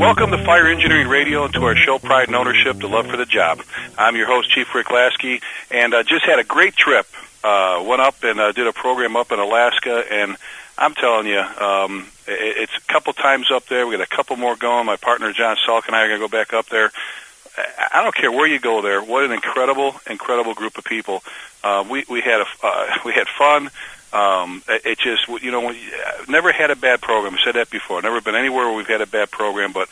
Welcome to Fire Engineering Radio and to our show Pride and Ownership, the Love for the Job. I'm your host, Chief Rick Lasky, and just had a great trip. Went up and did a program up in Alaska, and I'm telling you, it's a couple times up there. We got a couple more going. My partner, John Salk, and I are going to go back up there. I don't care where you go there. What an incredible group of people. We had fun. It just, never had a bad program. I said that before. Never been anywhere where we've had a bad program. But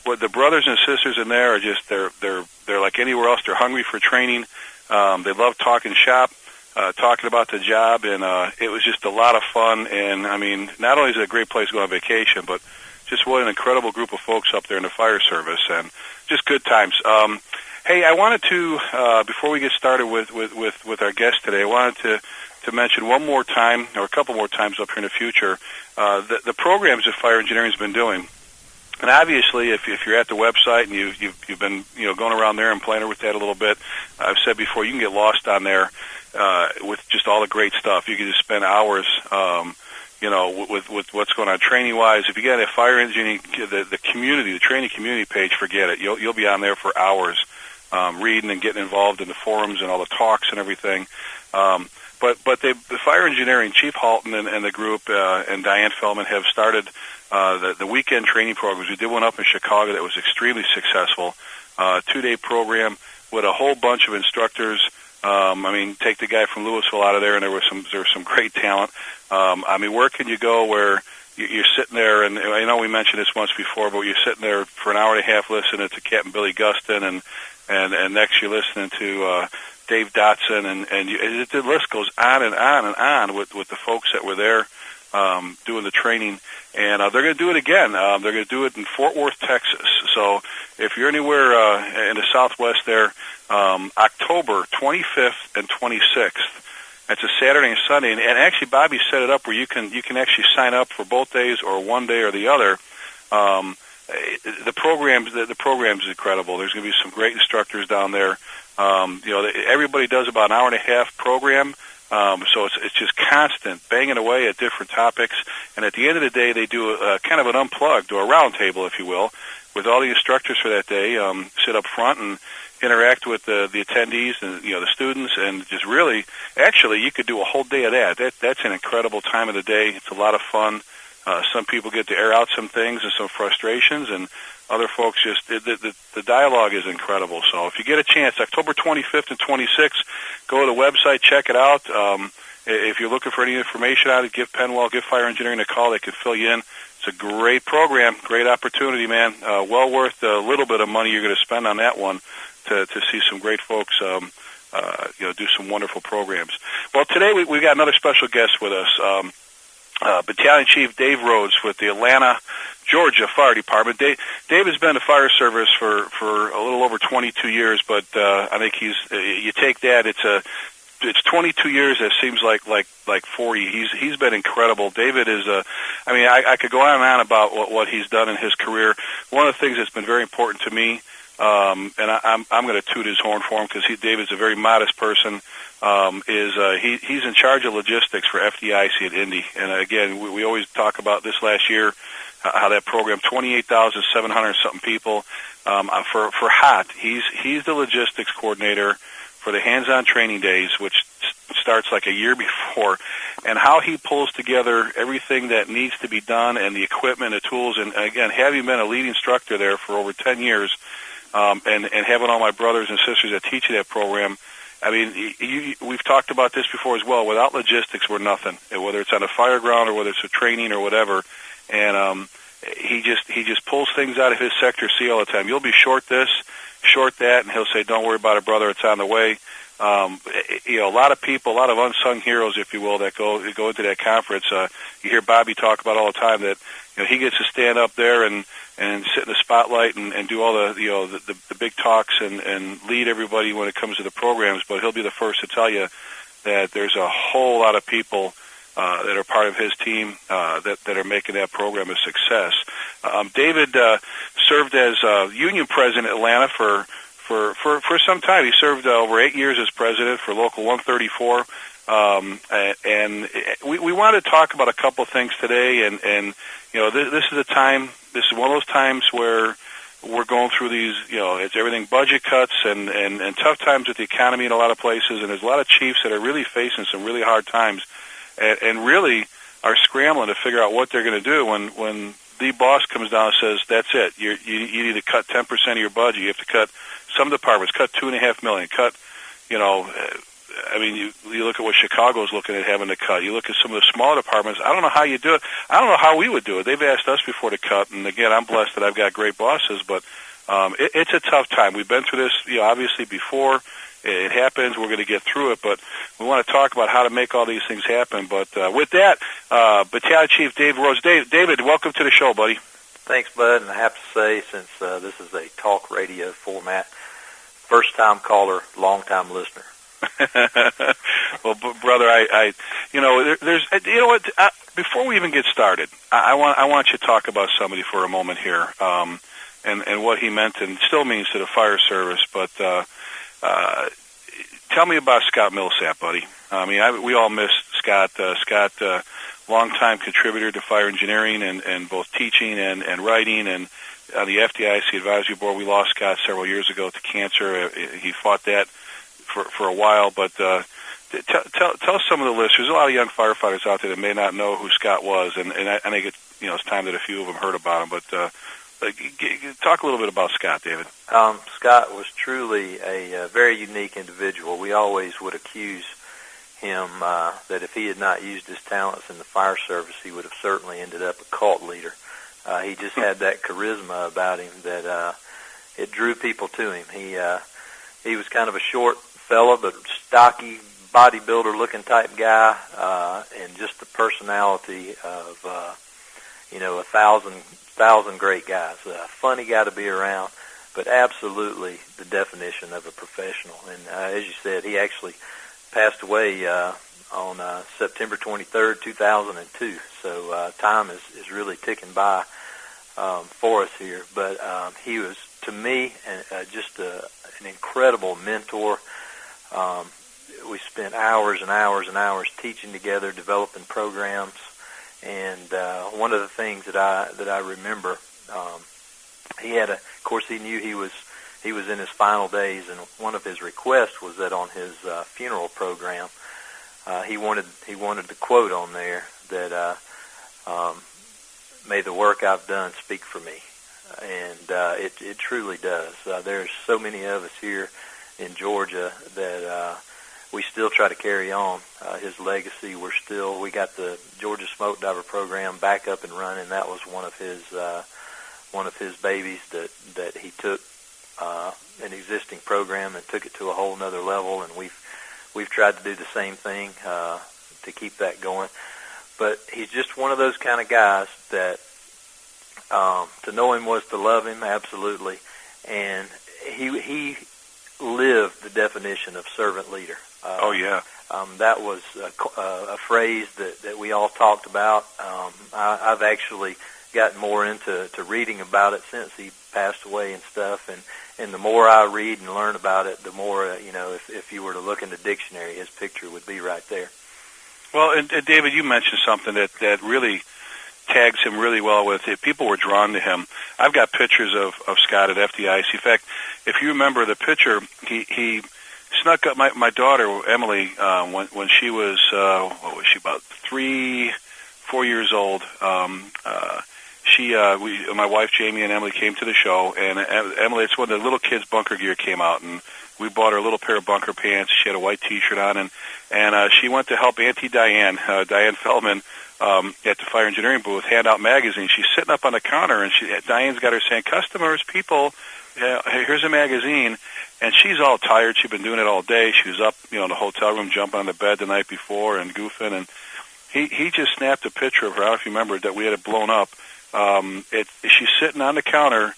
what the brothers and sisters in there are just, they're like anywhere else. They're hungry for training. They love talking shop, talking about the job, and it was just a lot of fun. And I mean, not only is it a great place to go on vacation, but just what an incredible group of folks up there in the fire service, and just good times. Hey, I wanted to, before we get started with our guest today, I wanted to mention one more time, or a couple more times up here in the future, the programs that Fire Engineering has been doing. And obviously, if you're at the website and you've been going around there and playing with that a little bit, I've said before, you can get lost on there with just all the great stuff. You can just spend hours, with what's going on training wise. If you get a fire engineering, the community, the training community page, forget it. You'll be on there for hours, reading and getting involved in the forums and all the talks and everything. But the Fire Engineering, Chief Halton and the group and Diane Feldman have started the weekend training programs. We did one up in Chicago that was extremely successful. 2-day program with a whole bunch of instructors. Take the guy from Louisville out of there, and there was some great talent. Where can you go where you're sitting there, and I know we mentioned this once before, but you're sitting there for an hour and a half listening to Captain Billy Gustin, and next you're listening to Dave Dotson, and the list goes on and on and on with the folks that were there doing the training. And they're going to do it again. They're going to do it in Fort Worth, Texas. So if you're anywhere in the Southwest there, October 25th and 26th. It's a Saturday and Sunday, and actually Bobby set it up where you can actually sign up for both days or one day or the other. The program's incredible. There's going to be some great instructors down there. Everybody does about an hour and a half program. So it's just constant banging away at different topics, and at the end of the day, they do a kind of an unplugged or a round table, if you will, with all the instructors for that day. Sit up front and interact with the attendees and the students, and just really, actually, you could do a whole day of that. That's an incredible time of the day. It's a lot of fun. Some people get to air out some things and some frustrations, and other folks just, the dialogue is incredible. So if you get a chance, October 25th and 26th, go to the website, check it out. If you're looking for any information on it, give Penwell, give Fire Engineering a call. They can fill you in. It's a great program, great opportunity, man. Well worth the little bit of money you're going to spend on that one to see some great folks do some wonderful programs. Well, today we got another special guest with us. Battalion Chief Dave Rhodes with the Atlanta, Georgia Fire Department. Dave has been in the fire service for a little over 22 years, but I think you take that, it's 22 years. That seems like 40. He's been incredible. David is I could go on and on about what he's done in his career. One of the things that's been very important to me, and I'm going to toot his horn for him because David's a very modest person. He's in charge of logistics for FDIC at Indy, and again, we always talk about this last year, how that program, 28,700 something people, for HOT. He's the logistics coordinator for the hands-on training days, which starts like a year before, and how he pulls together everything that needs to be done and the equipment, the tools, and again, having been a lead instructor there for over 10 years, and having all my brothers and sisters that teach that program. We've talked about this before as well. Without logistics, we're nothing. Whether it's on a fire ground or whether it's a training or whatever, and he just pulls things out of his sector. See all the time. You'll be short this, short that, and he'll say, "Don't worry about it, brother. It's on the way." A lot of people, a lot of unsung heroes, if you will, that go into that conference. You hear Bobby talk about all the time that he gets to stand up there and sit in the spotlight and do all the big talks and lead everybody when it comes to the programs. But he'll be the first to tell you that there's a whole lot of people that are part of his team that are making that program a success. David served as union president in Atlanta for some time. He served over 8 years as president for Local 134. And we want to talk about a couple things today, and this is a time. This is one of those times where we're going through these, it's everything budget cuts and tough times with the economy in a lot of places, and there's a lot of chiefs that are really facing some really hard times and really are scrambling to figure out what they're going to do when the boss comes down and says, that's it, you need to cut 10% of your budget, you have to cut some departments, cut $2.5 million, cut, you look at what Chicago's looking at having to cut. You look at some of the smaller departments. I don't know how you do it. I don't know how we would do it. They've asked us before to cut, and again, I'm blessed that I've got great bosses, but it's a tough time. We've been through this, obviously before. It happens. We're going to get through it, but we want to talk about how to make all these things happen. But with that, Battalion Chief David Rose. David, welcome to the show, buddy. Thanks, Bud, and I have to say, since this is a talk radio format, first-time caller, long-time listener. Well, brother, there's, before we even get started, I want you to talk about somebody for a moment here, and what he meant and still means to the fire service. But tell me about Scott Millsap, buddy. We all miss Scott. Scott, longtime contributor to fire engineering and both teaching and writing, and on the FDIC advisory board. We lost Scott several years ago to cancer. He fought that for a while, but tell some of the listeners. There's a lot of young firefighters out there that may not know who Scott was, and I think it's time that a few of them heard about him. But talk a little bit about Scott, David. Scott was truly a very unique individual. We always would accuse him that if he had not used his talents in the fire service, he would have certainly ended up a cult leader. He just had that charisma about him that it drew people to him. He was kind of a short fella, but stocky, bodybuilder-looking type guy, and just the personality of, a thousand great guys. A funny guy to be around, but absolutely the definition of a professional. And as you said, he actually passed away on September 23rd, 2002. So time is really ticking by for us here. But he was, to me, just an incredible mentor. We spent hours and hours and hours teaching together, developing programs, and one of the things that I remember, of course, he knew he was in his final days, and one of his requests was that on his funeral program, he wanted the quote on there that "May the work I've done speak for me," and it truly does. There's so many of us here in Georgia that we still try to carry on his legacy. We got the Georgia Smoke Diver program back up and running. That was one of his babies that he took an existing program and took it to a whole nother level, and we've tried to do the same thing to keep that going. But he's just one of those kind of guys that to know him was to love him, absolutely, and he lived the definition of servant leader. Oh yeah, that was a phrase that we all talked about. I've actually gotten more into reading about it since he passed away and stuff, and the more I read and learn about it, the more if you were to look in the dictionary, his picture would be right there. Well, and David, you mentioned something that really tags him really well with it. People were drawn to him. I've got pictures of Scott at FDIC. In fact, if you remember the picture, he snuck up my daughter Emily when she was what was she, about 3-4 years old. My wife Jamie and Emily came to the show, and Emily, it's when the little kids' bunker gear came out, and we bought her a little pair of bunker pants. She had a white T-shirt on, and she went to help Auntie Diane Feldman at the fire engineering booth hand out magazines. She's sitting up on the counter, and Diane's got her saying, "Customers, people, here's a magazine." And she's all tired. She'd been doing it all day. She was up, in the hotel room, jumping on the bed the night before and goofing. And he just snapped a picture of her. I don't know if you remember that we had it blown up. She's sitting on the counter,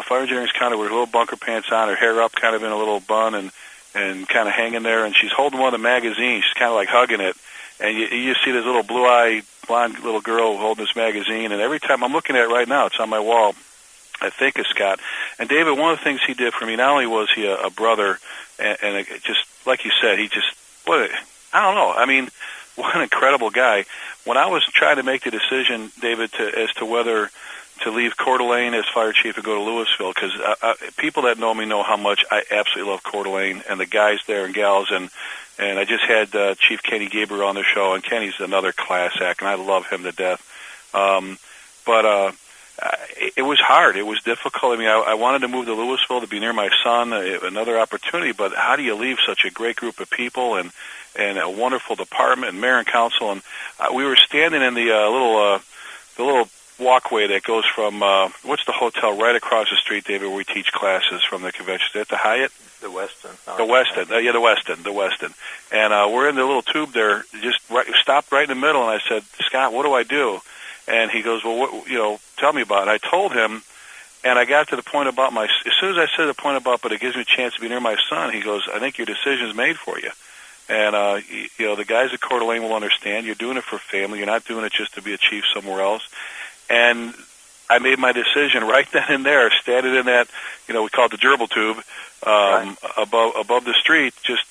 fire engineering's counter, with her little bunker pants on, her hair up kind of in a little bun and kind of hanging there. And she's holding one of the magazines. She's kind of like hugging it. And you see this little blue-eyed, blonde little girl holding this magazine. And every time I'm looking at it right now, it's on my wall, I think of Scott. And David, one of the things he did for me, not only was he a brother, and just like you said, I don't know. I mean, what an incredible guy. When I was trying to make the decision, David, as to whether to leave Coeur d'Alene as fire chief and go to Louisville, because people that know me know how much I absolutely love Coeur d'Alene and the guys there and gals, and I just had Chief Kenny Gabriel on the show, and Kenny's another class act, and I love him to death. But it was hard. It was difficult. I mean, I wanted to move to Louisville to be near my son, another opportunity, but how do you leave such a great group of people and a wonderful department and mayor and council? And we were standing in the little walkway that goes from, what's the hotel right across the street, David, where we teach classes from the convention? Is that the Hyatt? The Westin. The Westin. The Westin. And we're in the little tube there, stopped right in the middle, and I said, Scott, what do I do? And he goes, well, tell me about it. I told him, and I got to the point about as soon as I said the point about, but it gives me a chance to be near my son, he goes, I think your decision's made for you. And, the guys at Coeur d'Alene will understand. You're doing it for family. You're not doing it just to be a chief somewhere else. And I made my decision right then and there, standing in that, we call it the gerbil tube, right. above the street, just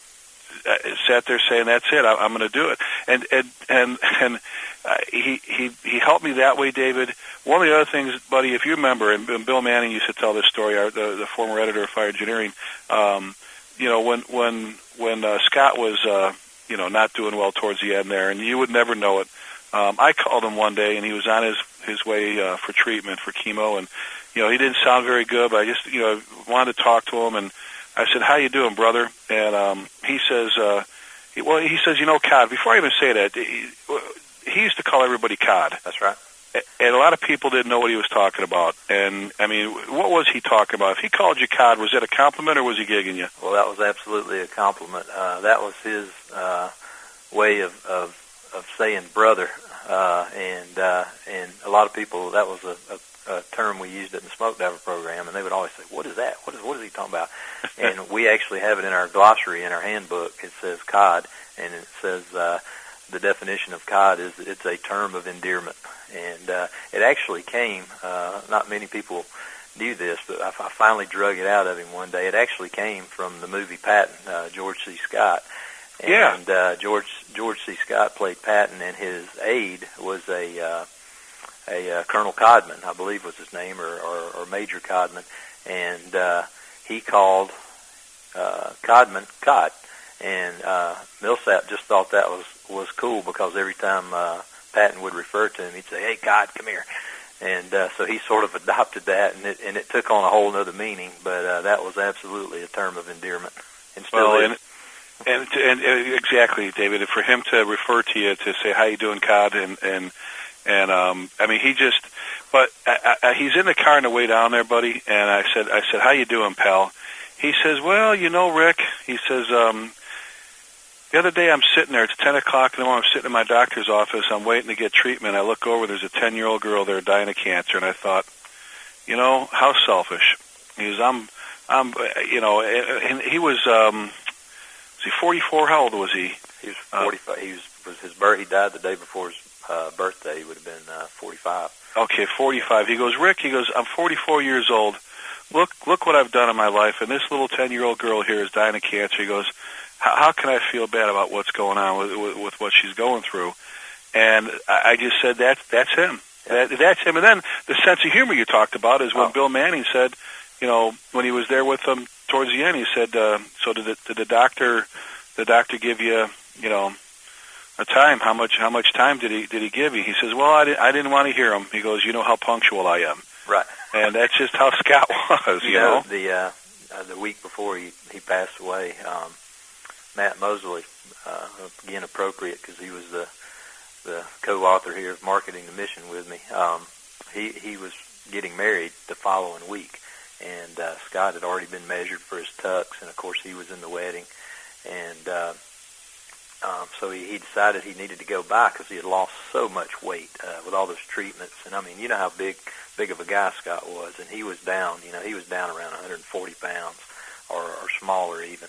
sat there saying, that's it, I'm going to do it. And he helped me that way, David. One of the other things, buddy, if you remember, and Bill Manning used to tell this story, the former editor of Fire Engineering, when Scott was, not doing well towards the end there, and you would never know it, I called him one day, and he was on his way for treatment for chemo, and he didn't sound very good, but I just wanted to talk to him, and I said, "How you doing, brother?" And he says, "Cod." Before I even say that, he used to call everybody Cod. That's right. And a lot of people didn't know what he was talking about. And I mean, what was he talking about? If he called you Cod, was that a compliment or was he gigging you? Well, that was absolutely a compliment. That was his way of saying brother. And a lot of people, that was a term we used in the smoke diver program, and they would always say, "What is that? What is he talking about?" And we actually have it in our glossary, in our handbook. It says cod, and it says the definition of cod is that it's a term of endearment. And it actually came, not many people knew this, but I finally drug it out of him one day. It actually came from the movie Patton, George C. Scott. And George C. Scott played Patton, and his aide was a Colonel Codman, I believe was his name, or Major Codman, and he called Codman Cod, and Millsap just thought that was cool, because every time Patton would refer to him, he'd say, "Hey, Cod, come here," and so he sort of adopted that, and it took on a whole other meaning, but that was absolutely a term of endearment, and still is. And exactly, David. And for him to refer to you, to say, "How you doing, Cod?" and I mean, he just. But he's in the car on the way down there, buddy. And I said, "How you doing, pal?" He says, "Well, Rick." He says, "The other day I'm sitting there. It's 10 o'clock in the morning. I'm sitting in my doctor's office. I'm waiting to get treatment. I look over. There's a 10-year-old girl there dying of cancer, and I thought, how selfish." He goes, "I'm, and he was." Was he 44? How old was he? He was 45. He died the day before his birthday. He would have been 45. Okay, 45. He goes, "Rick," he goes, "I'm 44 years old. Look what I've done in my life, and this little 10-year-old girl here is dying of cancer." He goes, how can I feel bad about what's going on with what she's going through?" And I just said, that's him. Yeah. That's him. And then the sense of humor you talked about is when Bill Manning said, when he was there with them towards the end, he said, "So did the doctor give you, a time? How much time did he give you?" He says, "Well, I didn't want to hear him." He goes, "You know how punctual I am." Right. And that's just how Scott was, you know. The week before he passed away, Matt Mosley, again appropriate because he was the co-author here of Marketing the Mission with me. He was getting married the following week. And Scott had already been measured for his tux, and of course he was in the wedding. And so he decided he needed to go by because he had lost so much weight with all those treatments. And I mean, you know how big of a guy Scott was, and he was down. He was down around 140 pounds or smaller even.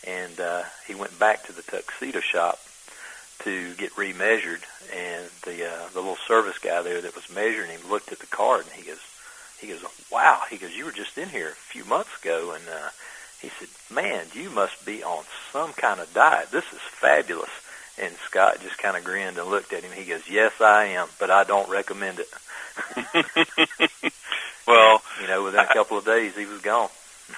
And he went back to the tuxedo shop to get remeasured, and the little service guy there that was measuring him looked at the card, and he goes, "Wow," he goes, "you were just in here a few months ago," and he said, "Man, you must be on some kind of diet. This is fabulous." And Scott just kind of grinned and looked at him. He goes, "Yes, I am, but I don't recommend it." Well, and, within a couple of days, he was gone.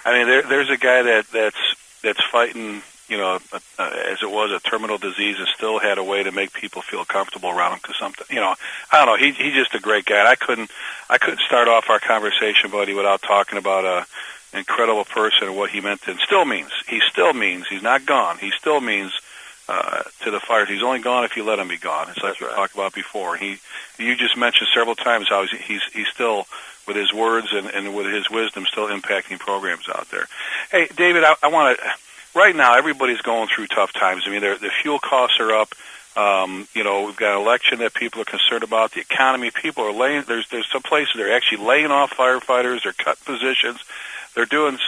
I mean, there's a guy that's fighting, as it was, a terminal disease, and still had a way to make people feel comfortable around him. Because something, I don't know. He's just a great guy. And I couldn't start off our conversation, buddy, without talking about an incredible person and what he meant and still means. He still means. He's not gone. He still means to the fires. He's only gone if you let him be gone. It's like we talked about before. You just mentioned several times how he's still, with his words and with his wisdom, still impacting programs out there. Hey, David, I want to. Right now, everybody's going through tough times. I mean, the fuel costs are up. We've got an election that people are concerned about. The economy, people are laying. There's some places they're actually laying off firefighters. They're cutting positions. They're doing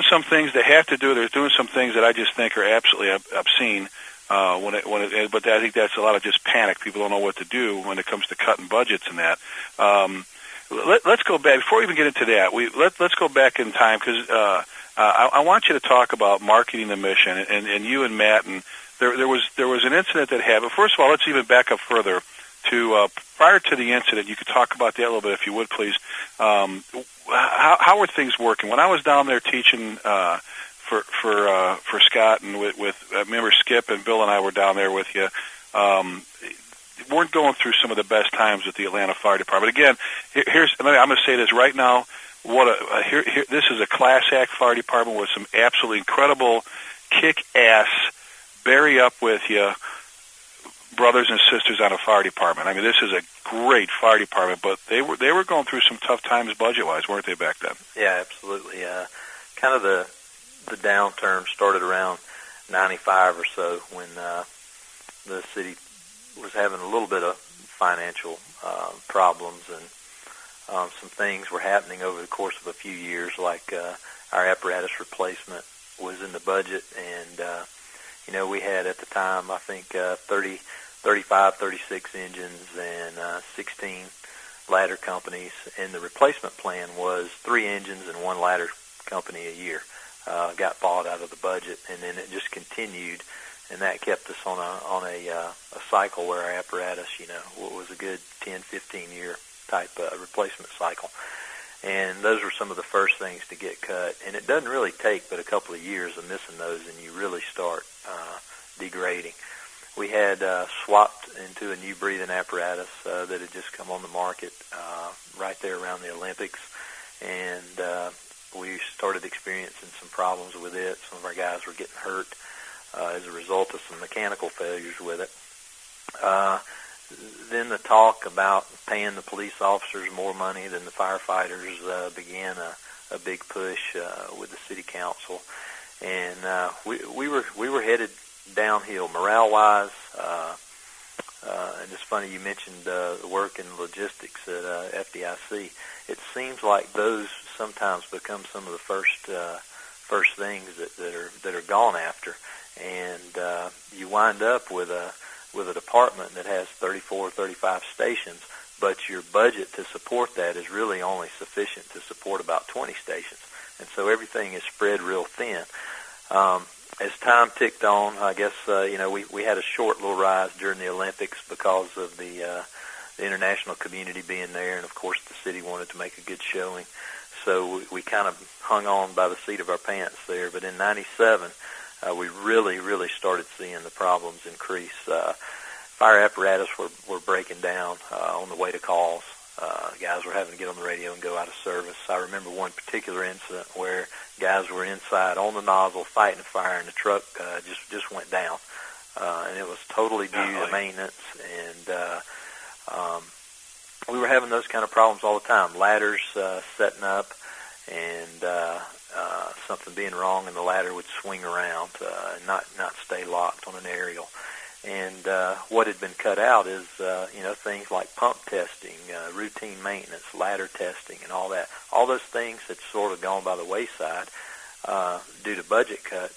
some things they have to do. They're doing some things that I just think are absolutely obscene. But I think that's a lot of just panic. People don't know what to do when it comes to cutting budgets and that. Let's go back before we even get into that. Let's go back in time because I want you to talk about marketing the mission and you and Matt. And there was an incident that happened. First of all, let's even back up further to prior to the incident. You could talk about that a little bit if you would, please. How were things working when I was down there teaching for Scott and with remember Skip and Bill and I were down there with you. Weren't going through some of the best times with the Atlanta Fire Department. Again, I'm going to say this right now. This is a class act fire department with some absolutely incredible, kick-ass, bury up with you brothers and sisters on a fire department. I mean, this is a great fire department, but they were going through some tough times budget-wise, weren't they, back then? Yeah, absolutely. Kind of the downturn started around 95 or so when the city was having a little bit of financial problems, and some things were happening over the course of a few years, like our apparatus replacement was in the budget, and we had at the time, I think, 35, 36 engines and 16 ladder companies, and the replacement plan was 3 engines and 1 ladder company a year. Got bought out of the budget, and then it just continued. And that kept us on a cycle where our apparatus, was a good 10, 15-year type replacement cycle. And those were some of the first things to get cut. And it doesn't really take but a couple of years of missing those, and you really start degrading. We had swapped into a new breathing apparatus that had just come on the market right there around the Olympics. And we started experiencing some problems with it. Some of our guys were getting hurt as a result of some mechanical failures with it. Then the talk about paying the police officers more money than the firefighters began a big push with the city council, and we were headed downhill morale-wise. And it's funny you mentioned the work in logistics at FDIC. It seems like those sometimes become some of the first things that are gone after. And you wind up with a department that has 34, 35 stations, but your budget to support that is really only sufficient to support about 20 stations. And so everything is spread real thin. As time ticked on, I guess, we had a short little rise during the Olympics because of the international community being there, and of course the city wanted to make a good showing. So we kind of hung on by the seat of our pants there. But in 97, we really started seeing the problems increase. Fire apparatus were breaking down on the way to calls. Guys were having to get on the radio and go out of service. I remember one particular incident where guys were inside on the nozzle fighting a fire, and the truck just went down. And it was totally due to maintenance. And we were having those kind of problems all the time. Ladders setting up, and something being wrong, and the ladder would swing around and not stay locked on an aerial. And what had been cut out is things like pump testing, routine maintenance, ladder testing, and all that. All those things had sort of gone by the wayside due to budget cuts.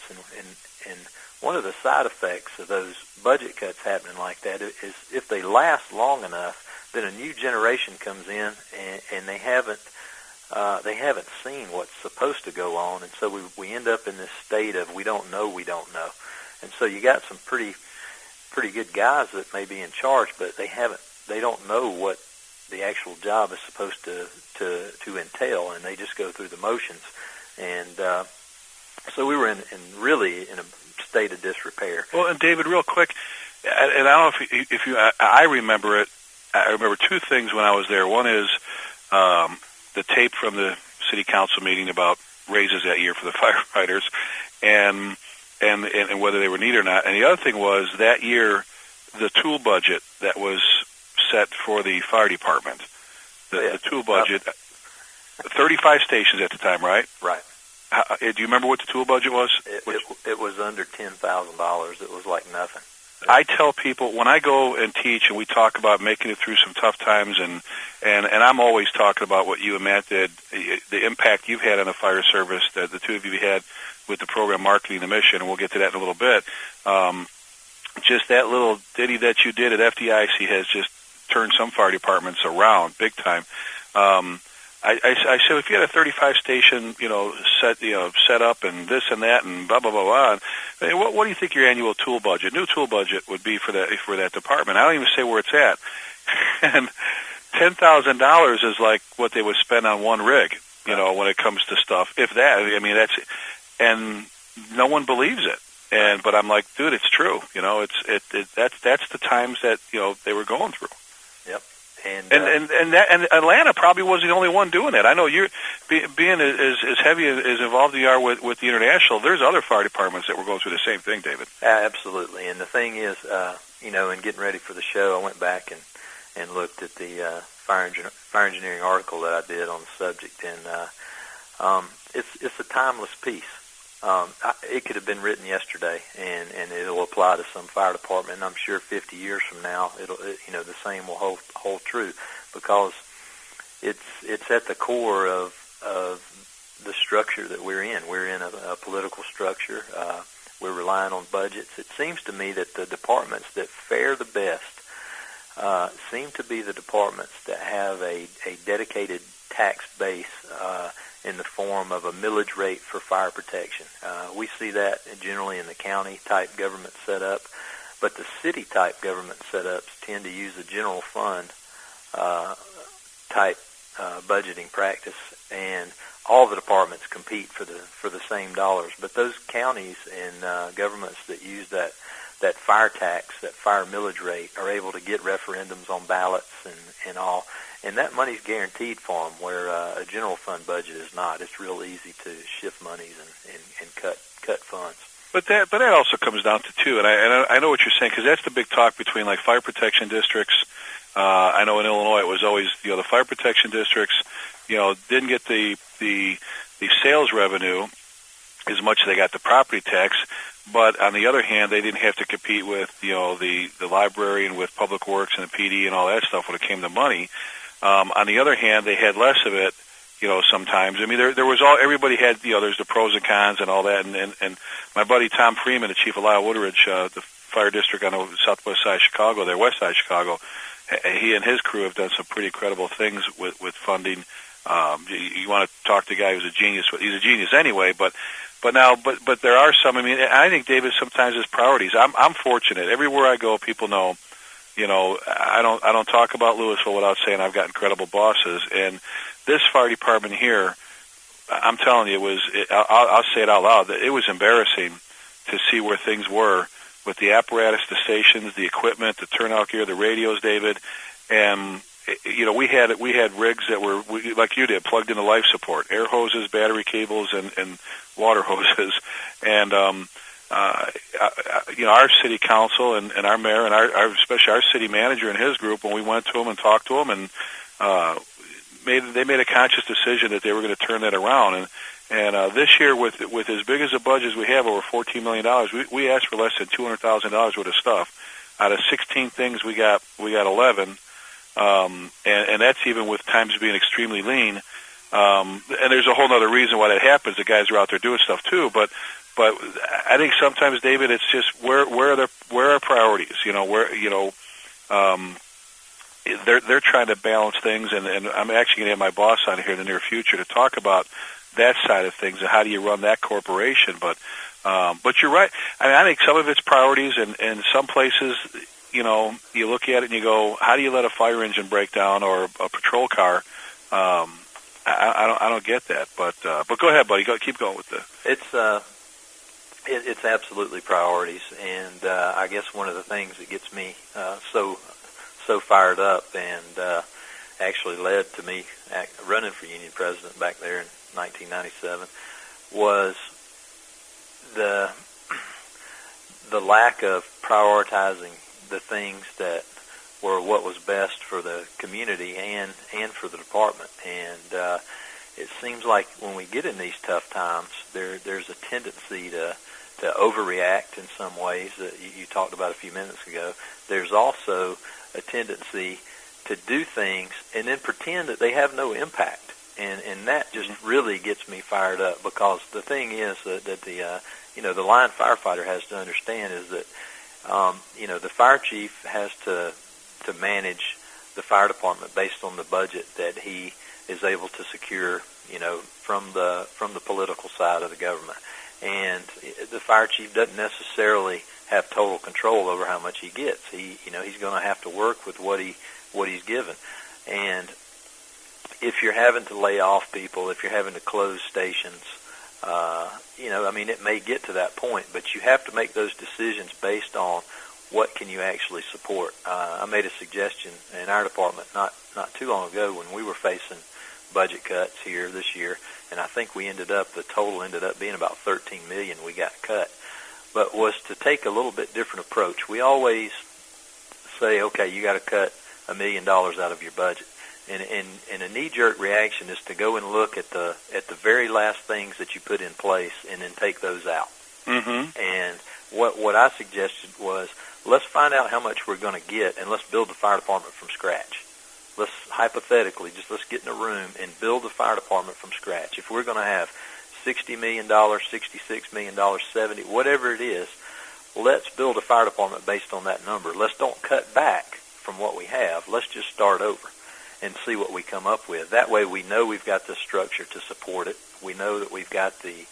And one of the side effects of those budget cuts happening like that is if they last long enough, then a new generation comes in and they haven't seen what's supposed to go on, and so we end up in this state of we don't know. And so you got some pretty good guys that may be in charge, but they don't know the actual job is supposed to entail, and they just go through the motions. And so we were really in a state of disrepair. Well, and David, real quick, and I don't know if you I remember it. I remember two things when I was there. One is the tape from the city council meeting about raises that year for the firefighters, and whether they were needed or not. And the other thing was that year, the tool budget that was set for the fire department. The tool budget, 35 stations at the time, right? Right. Do you remember what the tool budget was? It was under $10,000. It was like nothing. I tell people when I go and teach and we talk about making it through some tough times, and I'm always talking about what you and Matt did, the impact you've had on the fire service, that the two of you had with the program Marketing the Mission, and we'll get to that in a little bit. Just that little ditty that you did at FDIC has just turned some fire departments around big time. I said if you had a 35 station, set up and this and that and blah blah blah blah. What do you think your annual tool budget, new tool budget, would be for that department? I don't even say where it's at. And $10,000 is like what they would spend on one rig, when it comes to stuff. If that, I mean, and no one believes it. But I'm like, dude, it's true. That's the times that they were going through. Yep. And Atlanta probably wasn't the only one doing that. I know you're being as heavy as involved you are with the international. There's other fire departments that were going through the same thing, David. Absolutely. And the thing is, in getting ready for the show, I went back and looked at the fire engineering article that I did on the subject, and it's a timeless piece. It could have been written yesterday, and it'll apply to some fire department. And I'm sure 50 years from now, the same will hold true, because it's at the core of the structure that we're in. We're in a political structure. We're relying on budgets. It seems to me that the departments that fare the best seem to be the departments that have a dedicated tax base in the form of a millage rate for fire protection. We see that generally in the county-type government setup, but the city-type government setups tend to use a general fund type budgeting practice, and all the departments compete for the same dollars. But those counties and governments that use that fire tax, that fire millage rate, are able to get referendums on ballots and all. And that money's guaranteed for them, where a general fund budget is not. It's real easy to shift monies and cut funds. But that also comes down to two, and I know what you're saying, because that's the big talk between like fire protection districts. I know in Illinois it was always the fire protection districts didn't get the sales revenue as much as they got the property tax. But on the other hand, they didn't have to compete with the library and with public works and the PD and all that stuff when it came to money. On the other hand, they had less of it, sometimes. I mean, there was everybody had, there's the pros and cons and all that. And my buddy Tom Freeman, the chief of Lyle Woodridge, the fire district on the southwest side of Chicago, there, west side of Chicago, he and his crew have done some pretty incredible things with funding. You want to talk to a guy who's a genius. He's a genius anyway, but there are some. I mean, I think David sometimes has priorities. I'm fortunate. Everywhere I go, people know. I don't talk about Louisville without saying I've got incredible bosses. And this fire department here, I'm telling you, I'll say it out loud, that it was embarrassing to see where things were with the apparatus, the stations, the equipment, the turnout gear, the radios, David. And we had rigs that were like you did, plugged into life support, air hoses, battery cables, and water hoses. And our city council and our mayor and especially our city manager and his group, when we went to him and talked to him, and they made a conscious decision that they were going to turn that around. And this year, with as big as the budget we have, over $14 million, we asked for less than $200,000 worth of stuff. Out of 16 things, we got 11, and that's even with times being extremely lean. And there's a whole other reason why that happens. The guys are out there doing stuff too, but I think sometimes, David, it's just where are priorities? They're trying to balance things, and I'm actually going to have my boss on here in the near future to talk about that side of things and how do you run that corporation. But you're right. I mean, I think some of it's priorities, and some places, you look at it and you go, how do you let a fire engine break down or a patrol car? I don't get that. But go ahead, buddy. Keep going with It's absolutely priorities, and I guess one of the things that gets me so fired up and actually led to me running for union president back there in 1997 was the lack of prioritizing the things that were what was best for the community and for the department. And it seems like when we get in these tough times, there's a tendency to overreact in some ways that you talked about a few minutes ago. There's also a tendency to do things and then pretend that they have no impact. And that just really gets me fired up, because the thing is that the line firefighter has to understand is that the fire chief has to manage the fire department based on the budget that he is able to secure, from the political side of the government. And the fire chief doesn't necessarily have total control over how much he gets. He's going to have to work with what he's given. And if you're having to lay off people, if you're having to close stations, it may get to that point, but you have to make those decisions based on what can you actually support. I made a suggestion in our department not too long ago when we were facing budget cuts here this year, and I think the total ended up being about $13 million we got cut, but was to take a little bit different approach. We always say, okay, you got to cut $1 million out of your budget. And a knee-jerk reaction is to go and look at the very last things that you put in place and then take those out. Mm-hmm. And what I suggested was, let's find out how much we're going to get, and let's build the fire department from scratch. Let's let's get in a room and build the fire department from scratch. If we're going to have $60 million, $66 million, $70, whatever it is, let's build a fire department based on that number. Let's don't cut back from what we have. Let's just start over and see what we come up with. That way we know we've got the structure to support it. We know that we've got the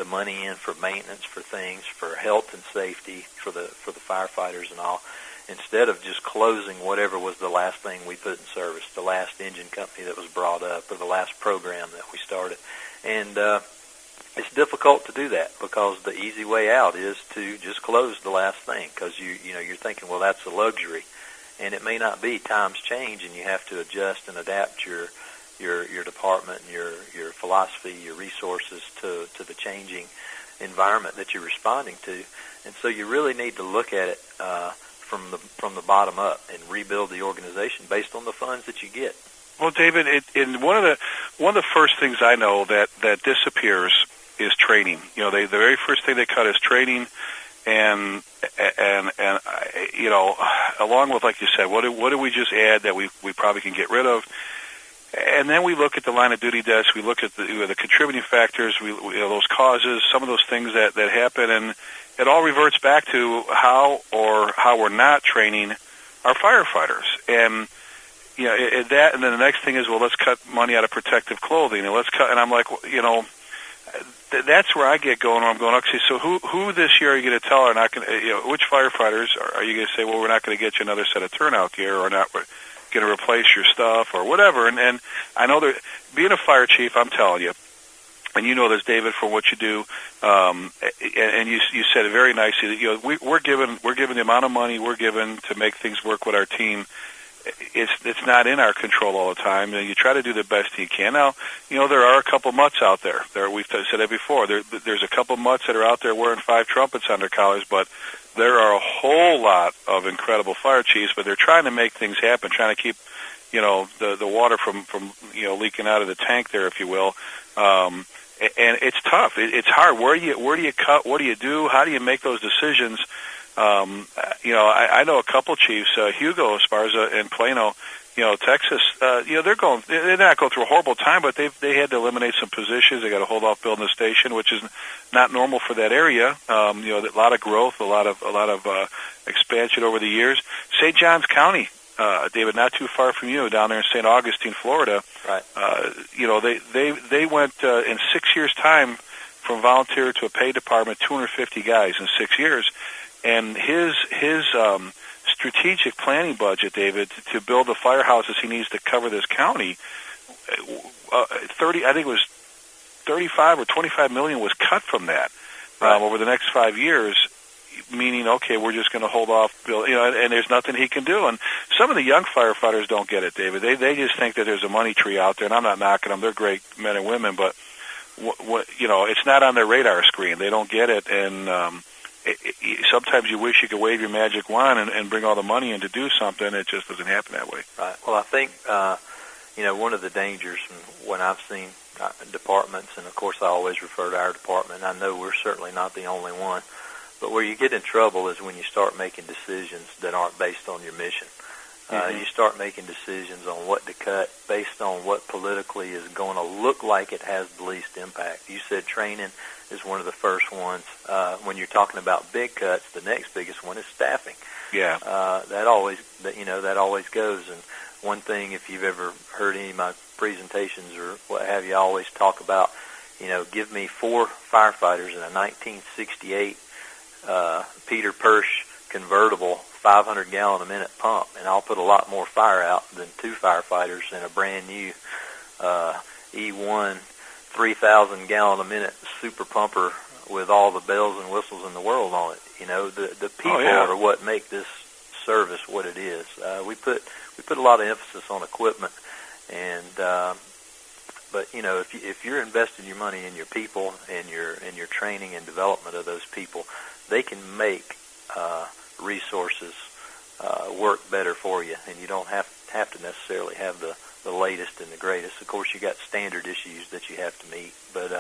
money in for maintenance, for things, for health and safety, for the firefighters and all, instead of just closing whatever was the last thing we put in service, the last engine company that was brought up, or the last program that we started. And it's difficult to do that, because the easy way out is to just close the last thing, because you're thinking, well, that's a luxury. And it may not be. Times change, and you have to adjust and adapt your department and your philosophy, your resources to the changing environment that you're responding to. And so you really need to look at it from the bottom up and rebuild the organization based on the funds that you get. Well, David, one of the first things I know that disappears is training. The very first thing they cut is training. And along with, like you said, what do we just add that we probably can get rid of? And then we look at the line of duty deaths. We look at the contributing factors. Those causes, some of those things that happen, and it all reverts back to how we're not training our firefighters. And that, and then the next thing is, well, let's cut money out of protective clothing, and and I'm like, that's where I get going. Where I'm going, okay, so who this year are you going to tell are not going to, which firefighters are you going to say, well, we're not going to get you another set of turnout gear, or not going to replace your stuff, or whatever. And I know that being a fire chief, I'm telling you, and you know this, David, from what you do, and you said it very nicely that we're given the amount of money we're given to make things work with our team. It's not in our control all the time, and you try to do the best you can. Now, there are a couple mutts out there. We've said that before. There's a couple mutts that are out there wearing 5 trumpets on their collars, but there are a whole lot of incredible fire chiefs. But they're trying to make things happen, trying to keep, the water from leaking out of the tank there, if you will. And it's tough. It's hard. Where do you cut? What do you do? How do you make those decisions? I know a couple chiefs, Hugo Esparza in Plano, Texas. They're not going through a horrible time, but they had to eliminate some positions. They got to hold off building the station, which is not normal for that area. A lot of growth, a lot of expansion over the years. St. Johns County, David, not too far from you, down there in St. Augustine, Florida. Right. They went in 6 years' time from volunteer to a paid department, 250 guys in 6 years. and his strategic planning budget, David, to build the firehouses he needs to cover this county, 30, I think it was 35 or 25 million was cut from that over the next 5 years. Meaning, okay, we're just going to hold off, and there's nothing he can do. And some of the young firefighters don't get it, David. They just think that there's a money tree out there, and I'm not knocking them. They're great men and women, but it's not on their radar screen. They don't get it, and sometimes you wish you could wave your magic wand and bring all the money in to do something. It just doesn't happen that way. Right. Well, I think one of the dangers when I've seen departments, and of course I always refer to our department. I know we're certainly not the only one. But where you get in trouble is when you start making decisions that aren't based on your mission. You start making decisions on what to cut based on what politically is going to look like it has the least impact. You said training is one of the first ones. When you're talking about big cuts, the next biggest one is staffing. Yeah. That always goes. And one thing, if you've ever heard any of my presentations or what have you, I always talk about, give me 4 firefighters in a 1968 Peter Persh convertible 500-gallon-a-minute pump, and I'll put a lot more fire out than 2 firefighters in a brand new E1 3,000-gallon-a-minute super pumper with all the bells and whistles in the world on it. The people are what make this service what it is. We put a lot of emphasis on equipment, and but if you're investing your money in your people and your training and development of those people, they can make resources work better for you, and you don't have to necessarily have the latest and the greatest. Of course, you got standard issues that you have to meet, but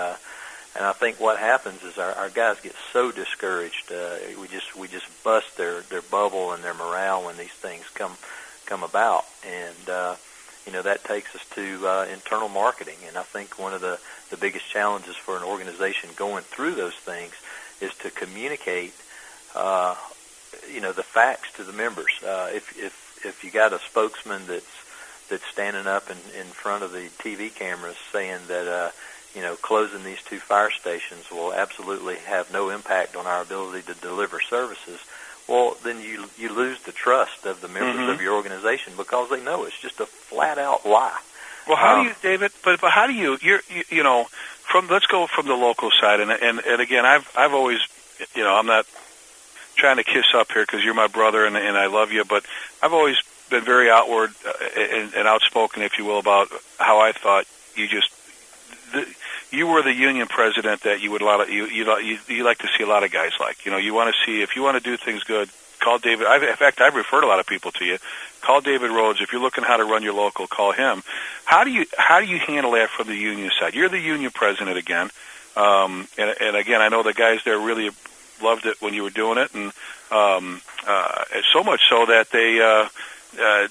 and I think what happens is our guys get so discouraged. We just bust their bubble and their morale when these things come about, and that takes us to internal marketing. And I think one of the biggest challenges for an organization going through those things is to communicate, the facts to the members. If you got a spokesman that's standing up in front of the TV cameras saying that closing these 2 fire stations will absolutely have no impact on our ability to deliver services, well, then you lose the trust of the members of your organization because they know it's just a flat out lie. Well, how do you, David? But how do you? Let's go from the local side, and again, I've always, I'm not trying to kiss up here because you're my brother and I love you, but I've always been very outward and outspoken, if you will, about how I thought you were the union president that you like to see a lot of guys like. You want to see, if you want to do things good, call David. In fact, I've referred a lot of people to you. Call David Rhodes. If you're looking how to run your local, call him. How do you handle that from the union side? You're the union president again, and again, I know the guys there really loved it when you were doing it, and so much so that they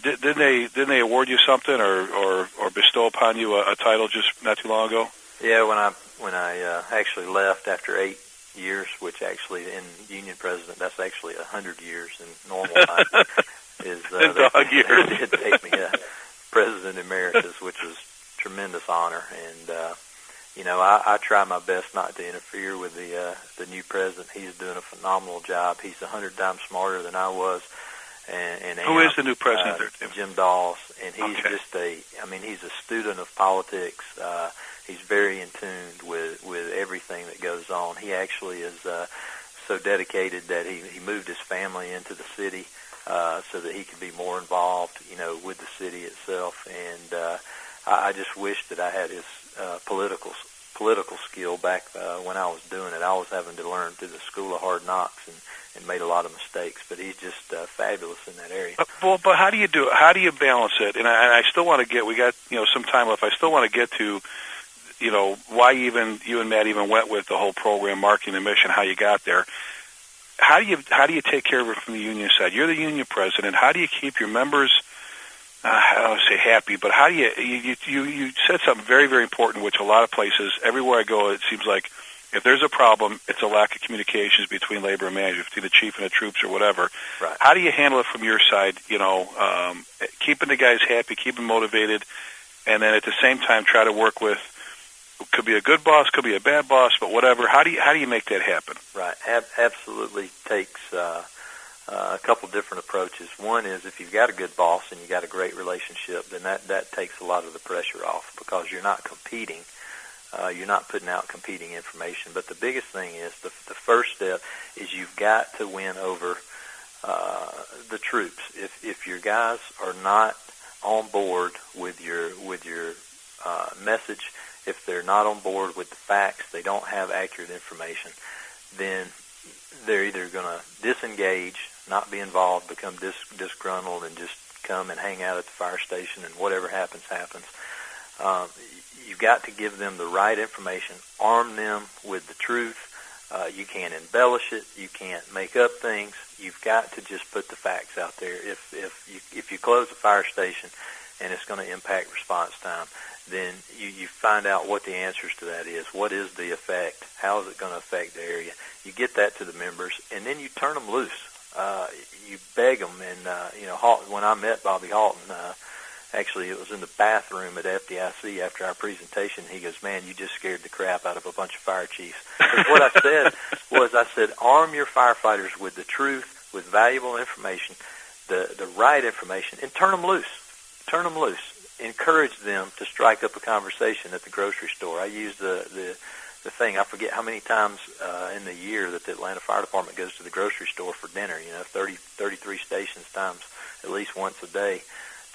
didn't they award you something or bestow upon you a title just not too long ago? Yeah, when I actually left after 8 years, which actually in union president, that's actually 100 years in normal time. Dog years. They did take me president emeritus, which was a tremendous honor, and I try my best not to interfere with the new president. He's doing a phenomenal job. He's 100 times smarter than I was. And who is the new president there, Tim? Jim Dawes, and he's he's a student of politics. He's very in tune with everything that goes on. He actually is so dedicated that he moved his family into the city so that he could be more involved, with the city itself. And I just wish that I had his political skill back when I was doing it. I was having to learn through the School of Hard Knocks and made a lot of mistakes, but he's just fabulous in that area. Well, but how do you do it? How do you balance it? And I still want to we got some time left. I still want to get to why even you and Matt even went with the whole program, marketing the mission, how you got there. How do you take care of it from the union side? You're the union president. How do you keep your members? I don't want to say happy, but how do you said something very, very important, which a lot of places, everywhere I go, it seems like if there's a problem, it's a lack of communications between labor and management, between the chief and the troops or whatever. Right. How do you handle it from your side, keeping the guys happy, keeping motivated, and then at the same time try to work with Could be a good boss, could be a bad boss, but whatever. How do you make that happen? Right. Absolutely takes a couple different approaches. One is if you've got a good boss and you got a great relationship, then that takes a lot of the pressure off because you're not competing. You're not putting out competing information. But the biggest thing is the first step is you've got to win over the troops. If your guys are not on board with your message, if they're not on board with the facts, they don't have accurate information, then they're either going to disengage, not be involved, become disgruntled, and just come and hang out at the fire station, and whatever happens, happens. You've got to give them the right information, arm them with the truth. You can't embellish it. You can't make up things. You've got to just put the facts out there. If you close the fire station and it's going to impact response time, then you find out what the answers to that is. What is the effect? How is it going to affect the area? You get that to the members, and then you turn them loose. You beg them, and when I met Bobby Halton, actually it was in the bathroom at FDIC after our presentation. He goes, "Man, you just scared the crap out of a bunch of fire chiefs." Because what I said was, arm your firefighters with the truth, with valuable information, the right information, and turn them loose. Turn them loose. Encourage them to strike up a conversation at the grocery store. I use the thing. I forget how many times in the year that the Atlanta Fire Department goes to the grocery store for dinner. 33 stations times at least once a day,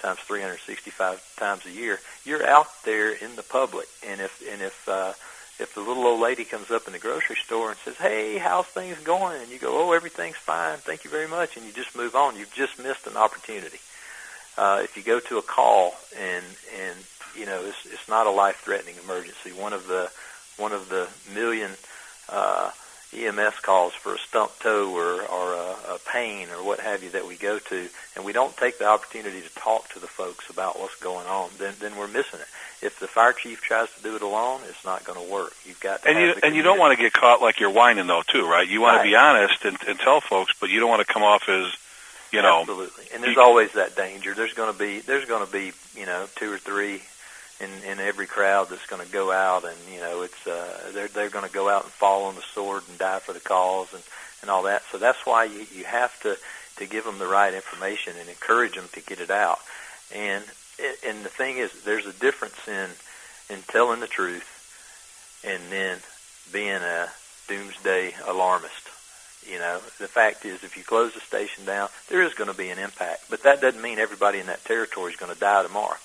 times 365 times a year. You're out there in the public, and if the little old lady comes up in the grocery store and says, "Hey, how's things going?" and you go, "Oh, everything's fine, thank you very much," and you just move on, you've just missed an opportunity. If you go to a call and it's not a life-threatening emergency, one of the million EMS calls for a stump toe or a pain or what have you that we go to, and we don't take the opportunity to talk to the folks about what's going on, then we're missing it. If the fire chief tries to do it alone, it's not going to work. You've got to and you don't want to get caught like you're whining though, too, right? You want to be honest and tell folks, but you don't want to come off as Absolutely. And there's always that danger. There's going to be 2 or 3 in every crowd that's going to go out, and they're going to go out and fall on the sword and die for the cause and all that. So that's why you have to give them the right information and encourage them to get it out. And the thing is, there's a difference in telling the truth and then being a doomsday alarmist. The fact is, if you close the station down, there is going to be an impact, but that doesn't mean everybody in that territory is going to die tomorrow.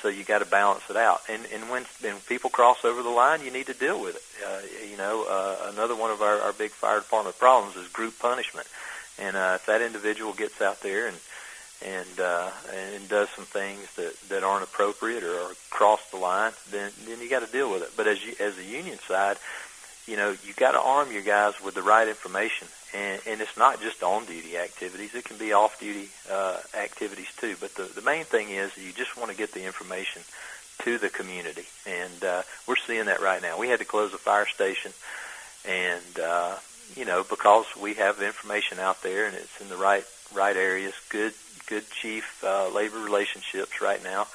So you got to balance it out. And when people cross over the line, you need to deal with it. Another one of our big fire department problems is group punishment. And if that individual gets out there and does some things that aren't appropriate or cross the line, then you got to deal with it. But as a union side, you got to arm your guys with the right information, and it's not just on-duty activities. It can be off-duty activities too. But the main thing is you just want to get the information to the community, and we're seeing that right now. We had to close a fire station, and because we have information out there and it's in the right areas, good chief labor relationships right now.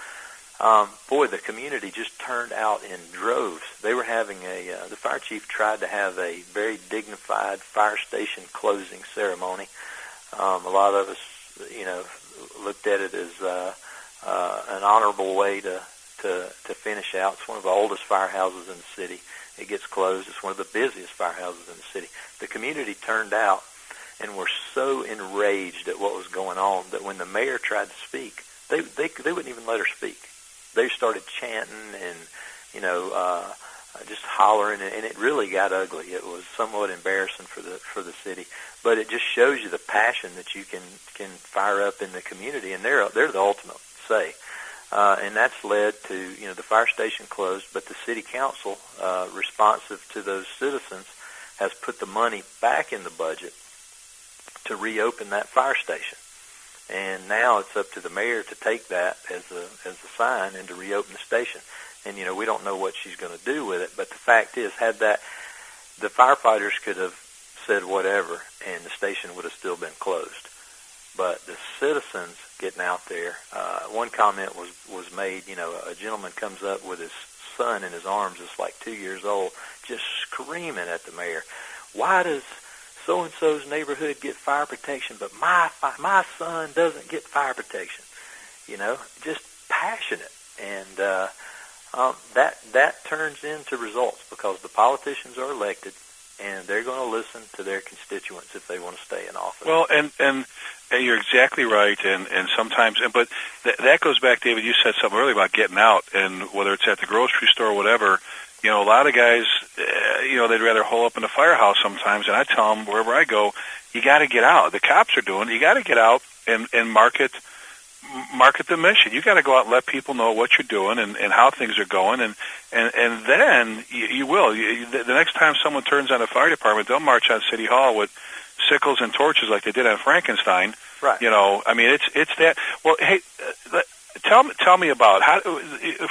The community just turned out in droves. They were having the fire chief tried to have a very dignified fire station closing ceremony. A lot of us, looked at it as an honorable way to finish out. It's one of the oldest firehouses in the city. It gets closed. It's one of the busiest firehouses in the city. The community turned out and were so enraged at what was going on that when the mayor tried to speak, they wouldn't even let her speak. They started chanting and, just hollering, and it really got ugly. It was somewhat embarrassing for the city, but it just shows you the passion that you can fire up in the community, and they're the ultimate say. And that's led to, the fire station closed, but the city council, responsive to those citizens, has put the money back in the budget to reopen that fire station. And now it's up to the mayor to take that as a sign and to reopen the station. And, we don't know what she's going to do with it. But the fact is, the firefighters could have said whatever, and the station would have still been closed. But the citizens getting out there, one comment was made, a gentleman comes up with his son in his arms that's like 2 years old, just screaming at the mayor, "Why does so-and-so's neighborhood get fire protection, but my son doesn't get fire protection?" Just passionate. And that turns into results, because the politicians are elected, and they're going to listen to their constituents if they want to stay in office. Well, and you're exactly right, and sometimes, but that goes back, David. You said something earlier about getting out, and whether it's at the grocery store or whatever. A lot of guys, they'd rather hole up in the firehouse sometimes, and I tell them wherever I go, you got to get out. The cops are doing it. You got to get out and market the mission. You got to go out and let people know what you're doing and how things are going, and then you will. The next time someone turns on the fire department, they'll march on City Hall with sickles and torches like they did on Frankenstein. Right. It's that. Well, hey, tell me about how.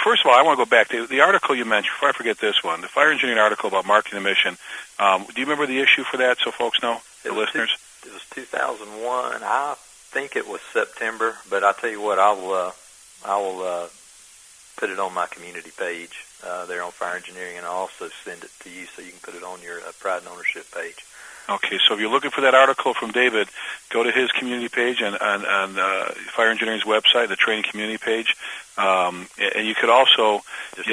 First of all, I want to go back to the article you mentioned. Before I forget this one, the fire engineering article about marketing the mission. Do you remember the issue for that, so folks know, the listeners? It was 2001. I think it was September, but I'll tell you what, I will put it on my community page there on Fire Engineering, and I'll also send it to you so you can put it on your Pride and Ownership page. Okay, so if you're looking for that article from David, go to his community page on Fire Engineering's website, the training community page, and you could also just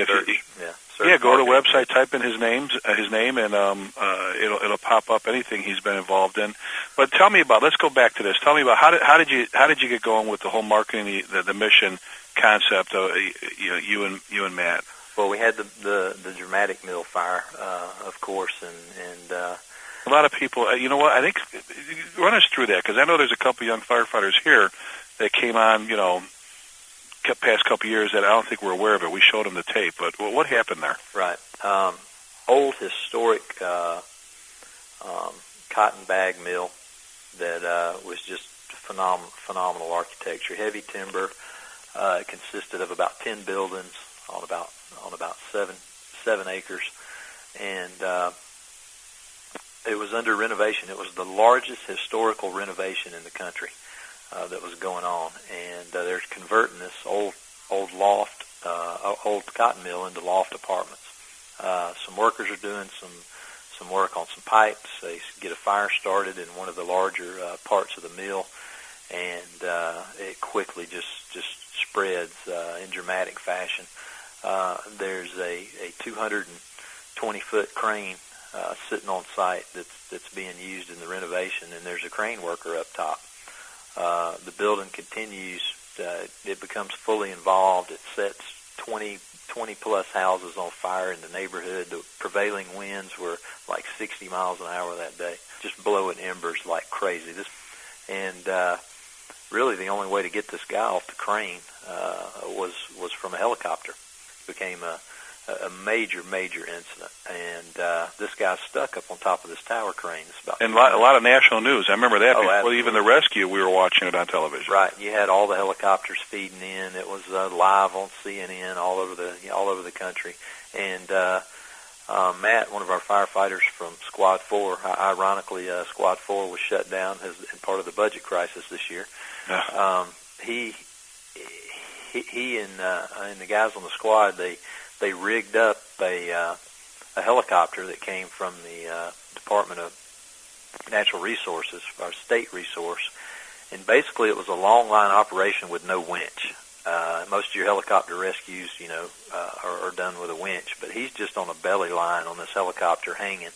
search, go to the website, type in his name, and it'll pop up anything he's been involved in. But tell me about. Let's go back to this. Tell me about how did you get going with the whole marketing the mission concept? You and Matt. Well, we had the Dramatic Mill fire, of course, and a lot of people. You know what? I think run us through that, because I know there's a couple young firefighters here that came on. Past couple years that I don't think we're aware of it. We showed them the tape, but what happened there? Right. Old historic cotton bag mill that was just phenomenal architecture. Heavy timber. It consisted of about 10 buildings on about 7 acres, and it was under renovation. It was the largest historical renovation in the country that was going on, and they're converting this old loft, old cotton mill into loft apartments. Some workers are doing some work on some pipes. They get a fire started in one of the larger parts of the mill, and it quickly just spreads in dramatic fashion. There's a 220-foot crane sitting on site that's being used in the renovation, and there's a crane worker up top. The building continues. It becomes fully involved. It sets 20 plus houses on fire in the neighborhood. The prevailing winds were like 60 miles an hour that day, just blowing embers like crazy. Really the only way to get this guy off the crane was from a helicopter. It became a major incident, and this guy's stuck up on top of this tower crane. And a lot of national news. I remember that before even the rescue. We were watching it on television. Right. You had all the helicopters feeding in. It was live on CNN all over the country. And Matt, one of our firefighters from Squad 4, ironically, Squad 4 was shut down as part of the budget crisis this year. Yeah. He and the guys on the squad, they rigged up a helicopter that came from the Department of Natural Resources, our state resource, and basically it was a long line operation with no winch. Most of your helicopter rescues, are done with a winch, but he's just on a belly line on this helicopter hanging.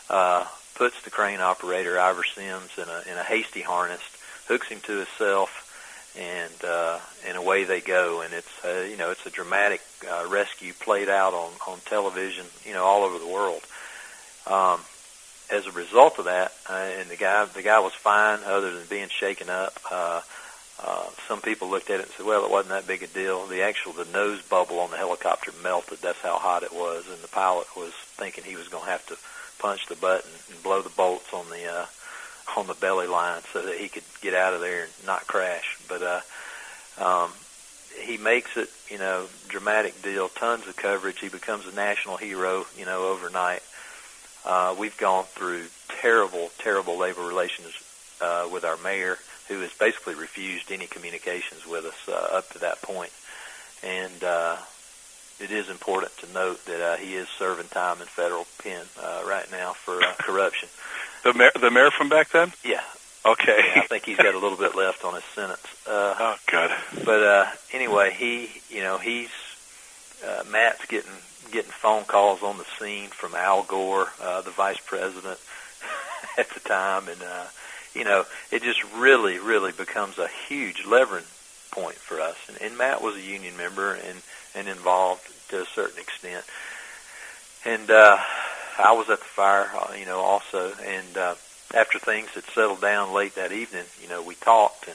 Puts the crane operator, Ivor Sims, in a hasty harness, hooks him to himself, and away they go. And it's a dramatic rescue played out on television, all over the world. As a result of that, and the guy was fine, other than being shaken up. Some people looked at it and said, well, it wasn't that big a deal. The nose bubble on the helicopter melted. That's how hot it was, and the pilot was thinking he was going to have to punch the button and blow the bolts on the belly line so that he could get out of there and not crash. But he makes it, dramatic deal, tons of coverage. He becomes a national hero, overnight. We've gone through terrible labor relations with our mayor, who has basically refused any communications with us up to that point. And it is important to note that he is serving time in federal pen right now for corruption. The mayor from back then? Yeah. Okay. Yeah, I think he's got a little bit left on his sentence. Oh, good. But anyway, he's Matt's getting phone calls on the scene from Al Gore, the vice president at the time, and it just really, really becomes a huge levering point for us. And Matt was a union member and involved to a certain extent. And I was at the fire, also. And after things had settled down late that evening, we talked,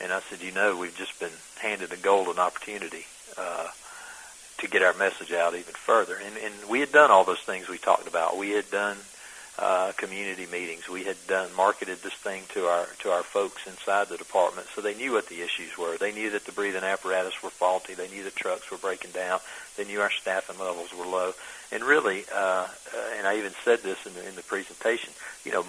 and I said, we've just been handed a golden opportunity to get our message out even further. And we had done all those things we talked about. We had done community meetings. We had marketed this thing to our folks inside the department, so they knew what the issues were. They knew that the breathing apparatus were faulty. They knew the trucks were breaking down. They knew our staffing levels were low. And really, and I even said this in the presentation,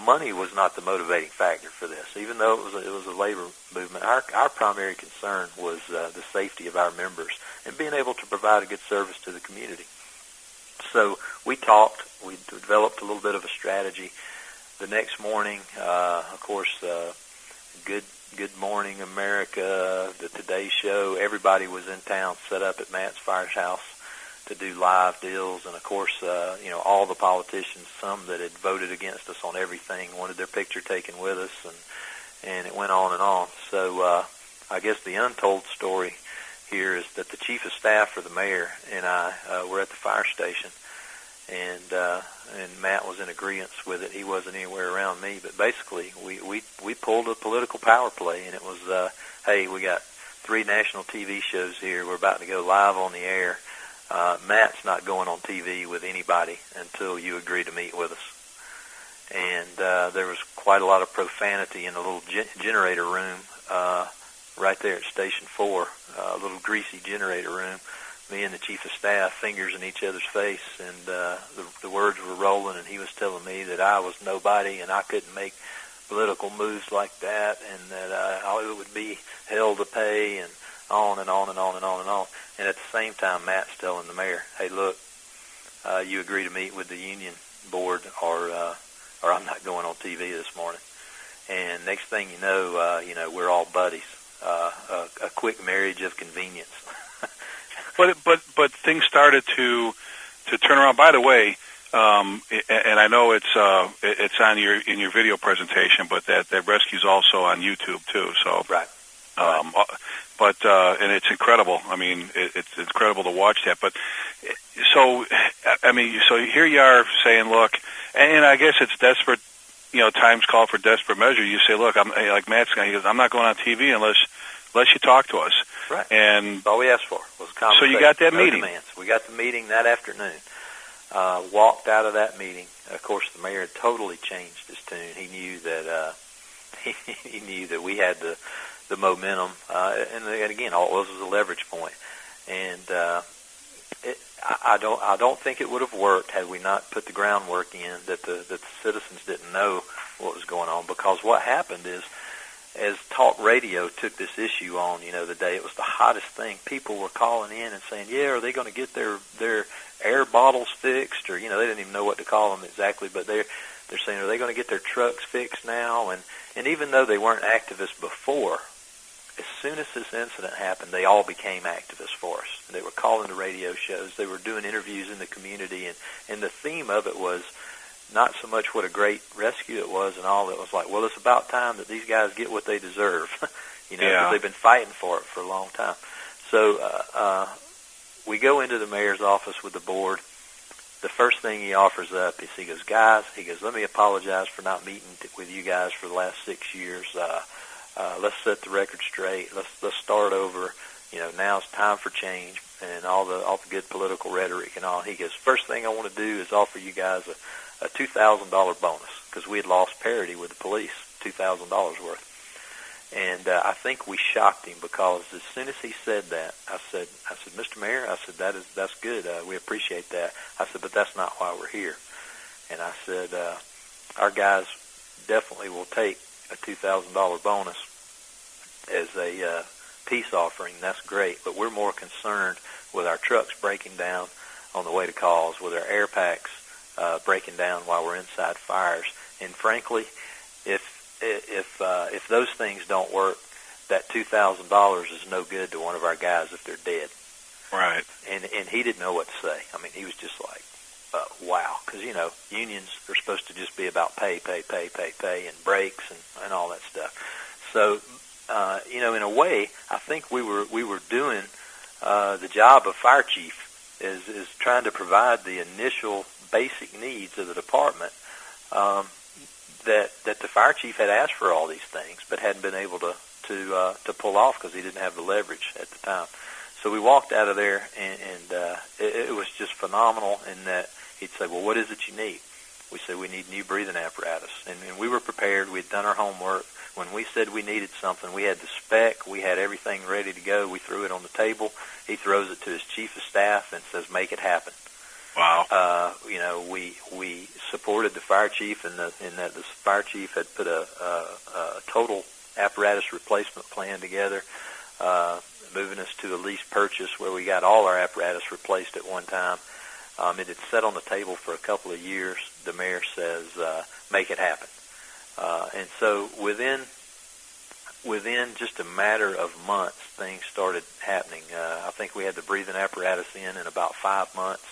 money was not the motivating factor for this. Even though it was a labor movement, our primary concern was the safety of our members and being able to provide a good service to the community. So we talked. We developed a little bit of a strategy. The next morning, of course, Good Morning America, the Today Show, everybody was in town, set up at Matt's firehouse to do live deals. And, of course, all the politicians, some that had voted against us on everything, wanted their picture taken with us, and it went on and on. So I guess the untold story here is that the chief of staff for the mayor and I were at the fire station, and Matt was in agreement with it. He wasn't anywhere around me, but basically we pulled a political power play, and it was, hey, we got 3 national TV shows here. We're about to go live on the air. Matt's not going on TV with anybody until you agree to meet with us. And there was quite a lot of profanity in the little generator room right there at Station 4, a little greasy generator room. Me and the chief of staff, fingers in each other's face, and the words were rolling, and he was telling me that I was nobody and I couldn't make political moves like that, and that it would be hell to pay, and on and on and on and on and on. And at the same time, Matt's telling the mayor, hey, look, you agree to meet with the union board, or I'm not going on TV this morning. And next thing you know, we're all buddies. A quick marriage of convenience. But things started to turn around. By the way, and I know it's on in your video presentation, but that rescue's also on YouTube too. So right. And it's incredible. I mean, it's incredible to watch that. But so here you are saying, look, and I guess it's desperate. Times call for desperate measure. You say, look, I'm like Matt's guy. He goes, I'm not going on TV unless you talk to us. Right. And that's all we asked for was a conversation. So you got that meeting. Demands. We got the meeting that afternoon. Walked out of that meeting. Of course, the mayor had totally changed his tune. He knew that he knew that we had the momentum, and again, all it was a leverage point. And I don't think it would have worked had we not put the groundwork in that the citizens didn't know what was going on. Because what happened is, as talk radio took this issue on, the day it was the hottest thing, people were calling in and saying, yeah, are they going to get their air bottles fixed? Or, they didn't even know what to call them exactly, but they're saying, are they going to get their trucks fixed now? And even though they weren't activists before, as soon as this incident happened, they all became activists for us. They were calling the radio shows. They were doing interviews in the community. And the theme of it was not so much what a great rescue it was and all. It was like, well, it's about time that these guys get what they deserve, because they've been fighting for it for a long time. So we go into the mayor's office with the board. The first thing he offers up is, he goes, let me apologize for not meeting with you guys for the last 6 years. Let's set the record straight. Let's start over. Now it's time for change, and all the good political rhetoric and all. He goes, first thing I want to do is offer you guys a $2,000 bonus, because we had lost parity with the police, $2,000 worth. And I think we shocked him, because as soon as he said that, I said, Mr. Mayor, I said, that's good. We appreciate that. I said, but that's not why we're here. And I said, our guys definitely will take a $2,000 bonus as a peace offering. That's great, but we're more concerned with our trucks breaking down on the way to calls, with our air packs breaking down while we're inside fires. And frankly, if those things don't work, that $2,000 is no good to one of our guys if they're dead. Right. And he didn't know what to say. I mean, he was just like, wow, because unions are supposed to just be about pay, and breaks and all that stuff. So, in a way, I think we were doing the job of fire chief is trying to provide the initial basic needs of the department. That the fire chief had asked for all these things, but hadn't been able to pull off because he didn't have the leverage at the time. So we walked out of there, and it was just phenomenal in that he'd say, well, what is it you need? We said, we need new breathing apparatus. And we were prepared. We'd done our homework. When we said we needed something, we had the spec. We had everything ready to go. We threw it on the table. He throws it to his chief of staff and says, make it happen. Wow. We supported the fire chief in that the fire chief had put a total apparatus replacement plan together, moving us to a lease purchase where we got all our apparatus replaced at one time. It had sat on the table for a couple of years. The mayor says, make it happen. And so within just a matter of months, things started happening. I think we had the breathing apparatus in about 5 months.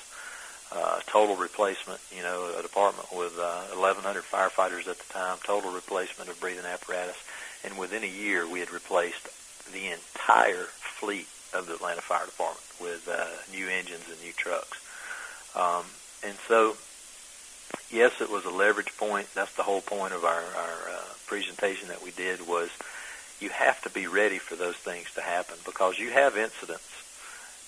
Total replacement, a department with 1,100 firefighters at the time, total replacement of breathing apparatus. And within a year, we had replaced the entire fleet of the Atlanta Fire Department with new engines and new trucks. And so, yes, it was a leverage point. That's the whole point of our presentation that we did was you have to be ready for those things to happen because you have incidents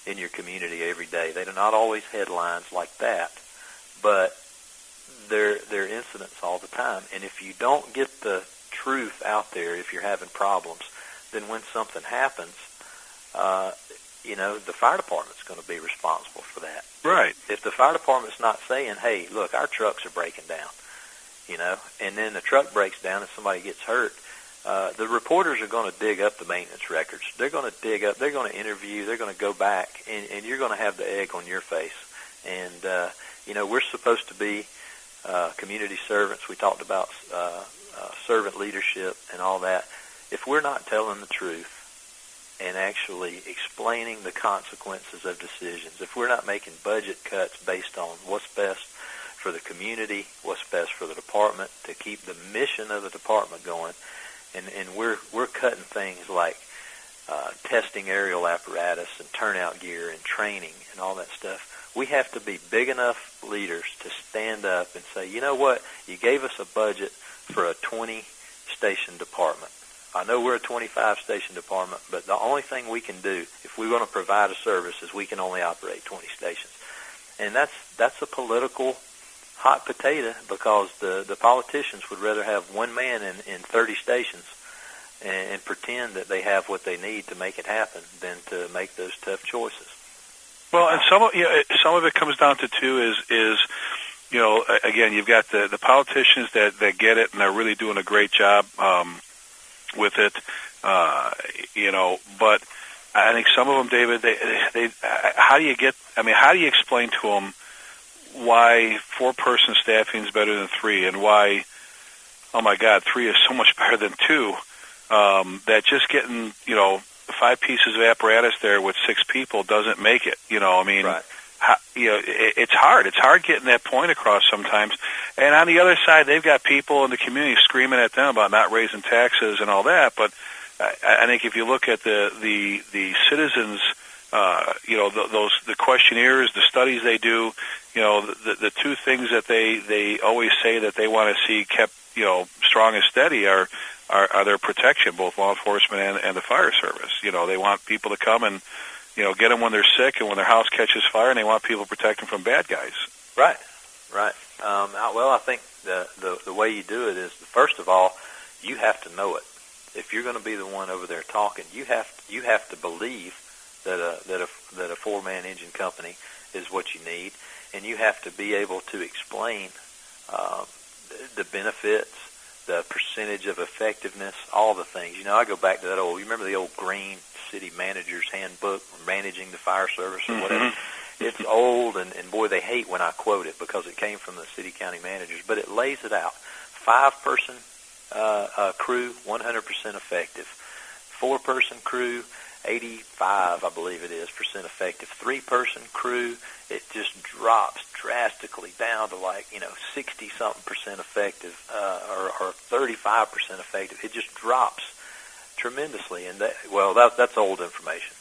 in your community every day. They are not always headlines like that, but they're incidents all the time. And if you don't get the truth out there, if you're having problems, then when something happens, the fire department's going to be responsible for that. Right. If the fire department's not saying, hey, look, our trucks are breaking down, and then the truck breaks down and somebody gets hurt, the reporters are going to dig up the maintenance records. They're going to dig up, they're going to interview, they're going to go back, and you're going to have the egg on your face. And, we're supposed to be community servants. We talked about servant leadership and all that. If we're not telling the truth and actually explaining the consequences of decisions, if we're not making budget cuts based on what's best for the community, what's best for the department to keep the mission of the department going, and we're cutting things like testing aerial apparatus and turnout gear and training and all that stuff. We have to be big enough leaders to stand up and say, you know what, you gave us a budget for a 20-station department. I know we're a 25-station department, but the only thing we can do if we're going to provide a service is we can only operate 20 stations. And that's a political hot potato because the politicians would rather have one man in 30 stations and pretend that they have what they need to make it happen than to make those tough choices. Well, and some of it comes down to too is again, you've got the politicians that get it and they're really doing a great job with it, but I think some of them, David, they how do you explain to them why 4-person staffing is better than 3 and why, oh my God, 3 is so much better than 2, that just getting, 5 pieces of apparatus there with 6 people doesn't make it, Right. It's hard. It's hard getting that point across sometimes. And on the other side, they've got people in the community screaming at them about not raising taxes and all that. But I think if you look at the citizens, the questionnaires, the studies they do, the 2 things that they always say that they want to see kept, strong and steady are their protection, both law enforcement and the fire service. They want people to come and get them when they're sick and when their house catches fire, and they want people to protect them from bad guys. Right. Well, I think the way you do it is, first of all, you have to know it. If you're going to be the one over there talking, you have to believe that a 4-man engine company is what you need, and you have to be able to explain the benefits, the percentage of effectiveness, all the things. I go back to that you remember the old green city manager's handbook, Managing the Fire Service or whatever. It's old, and boy, they hate when I quote it because it came from the city county managers, but it lays it out. 5-person crew, 100% effective. 4-person crew, 85, I believe it is, percent effective. 3-person crew, it just drops drastically down to 60-something% effective, or 35% effective. It just drops tremendously, and that's old information.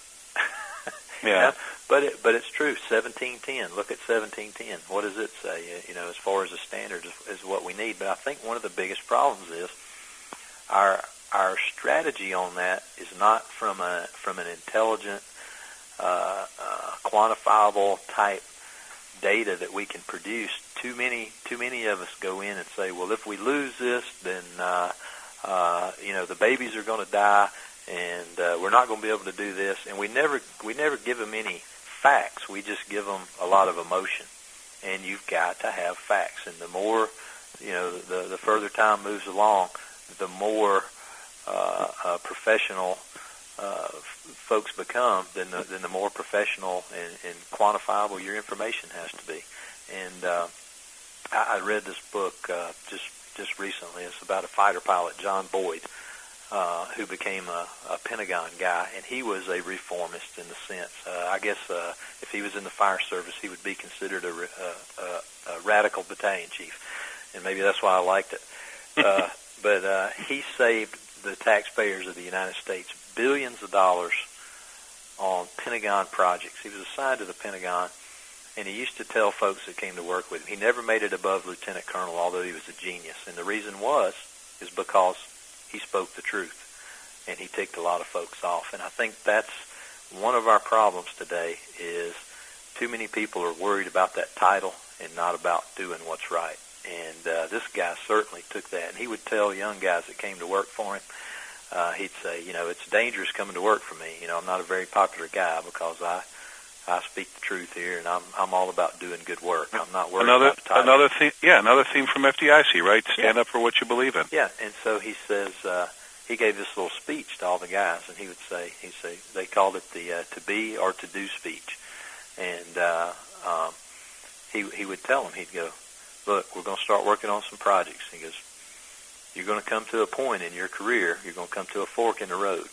Yeah. But it's true. 1710. Look at 1710. What does it say? As far as the standard is what we need. But I think one of the biggest problems is our strategy on that is not from an intelligent, quantifiable type data that we can produce. Too many of us go in and say, well, if we lose this, then the babies are going to die, and we're not going to be able to do this. And we never give them any facts. We just give them a lot of emotion. And you've got to have facts. And the more, the further time moves along, the more professional folks become, then the more professional and quantifiable your information has to be. And I read this book just recently. It's about a fighter pilot, John Boyd, who became a Pentagon guy, and he was a reformist in the sense. I guess if he was in the fire service, he would be considered a radical battalion chief, and maybe that's why I liked it. But he saved the taxpayers of the United States billions of dollars on Pentagon projects. He was assigned to the Pentagon, and he used to tell folks that came to work with him, he never made it above lieutenant colonel, although he was a genius. And the reason is because he spoke the truth, and he ticked a lot of folks off. And I think that's one of our problems today is too many people are worried about that title and not about doing what's right. And this guy certainly took that. And he would tell young guys that came to work for him, he'd say, it's dangerous coming to work for me. I'm not a very popular guy because I speak the truth here, and I'm all about doing good work. I'm not worried about the title. Another theme from FDIC, right? Stand up for what you believe in. Yeah, and so he says he gave this little speech to all the guys, and he'd say they called it the to be or to do speech, and he would tell them, he'd go, look, we're going to start working on some projects. He goes, you're going to come to a point in your career, you're going to come to a fork in the road.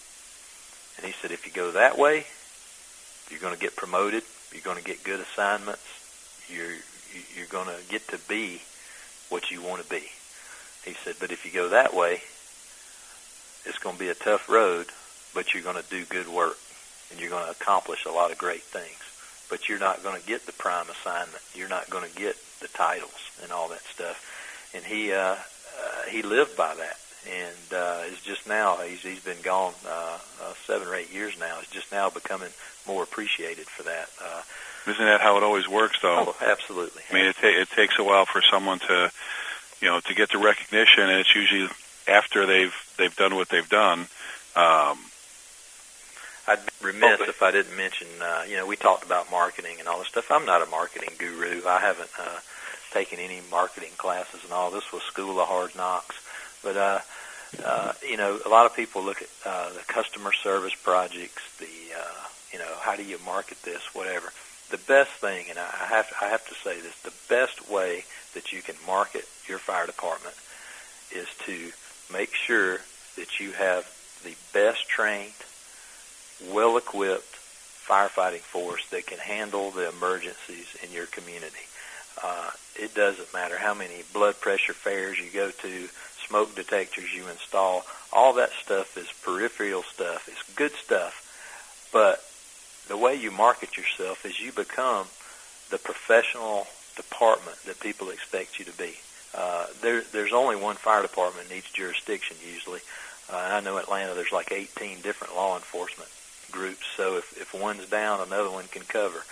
And he said, if you go that way, you're going to get promoted, you're going to get good assignments, you're going to get to be what you want to be. He said, but if you go that way, it's going to be a tough road, but you're going to do good work, and you're going to accomplish a lot of great things. But you're not going to get the prime assignment. You're not going to get the titles and all that stuff. And he lived by that, and is just now, he's been gone 7 or 8 years now. He's just now becoming more appreciated for that. Isn't that how it always works, though? Oh, absolutely. I mean, it takes a while for someone to, to get the recognition, and it's usually after they've done what they've done. I'd be remiss if I didn't mention, we talked about marketing and all this stuff. I'm not a marketing guru. I haven't taken any marketing classes and all. This was School of Hard Knocks. But, a lot of people look at the customer service projects, how do you market this, whatever. The best thing, and I have to say this, the best way that you can market your fire department is to make sure that you have the best trained, well-equipped firefighting force that can handle the emergencies in your community. It doesn't matter how many blood pressure fairs you go to, smoke detectors you install. All that stuff is peripheral stuff. It's good stuff. But the way you market yourself is you become the professional department that people expect you to be. There's only one fire department in each jurisdiction usually. I know Atlanta, there's like 18 different law enforcement groups, so if one's down, another one can cover.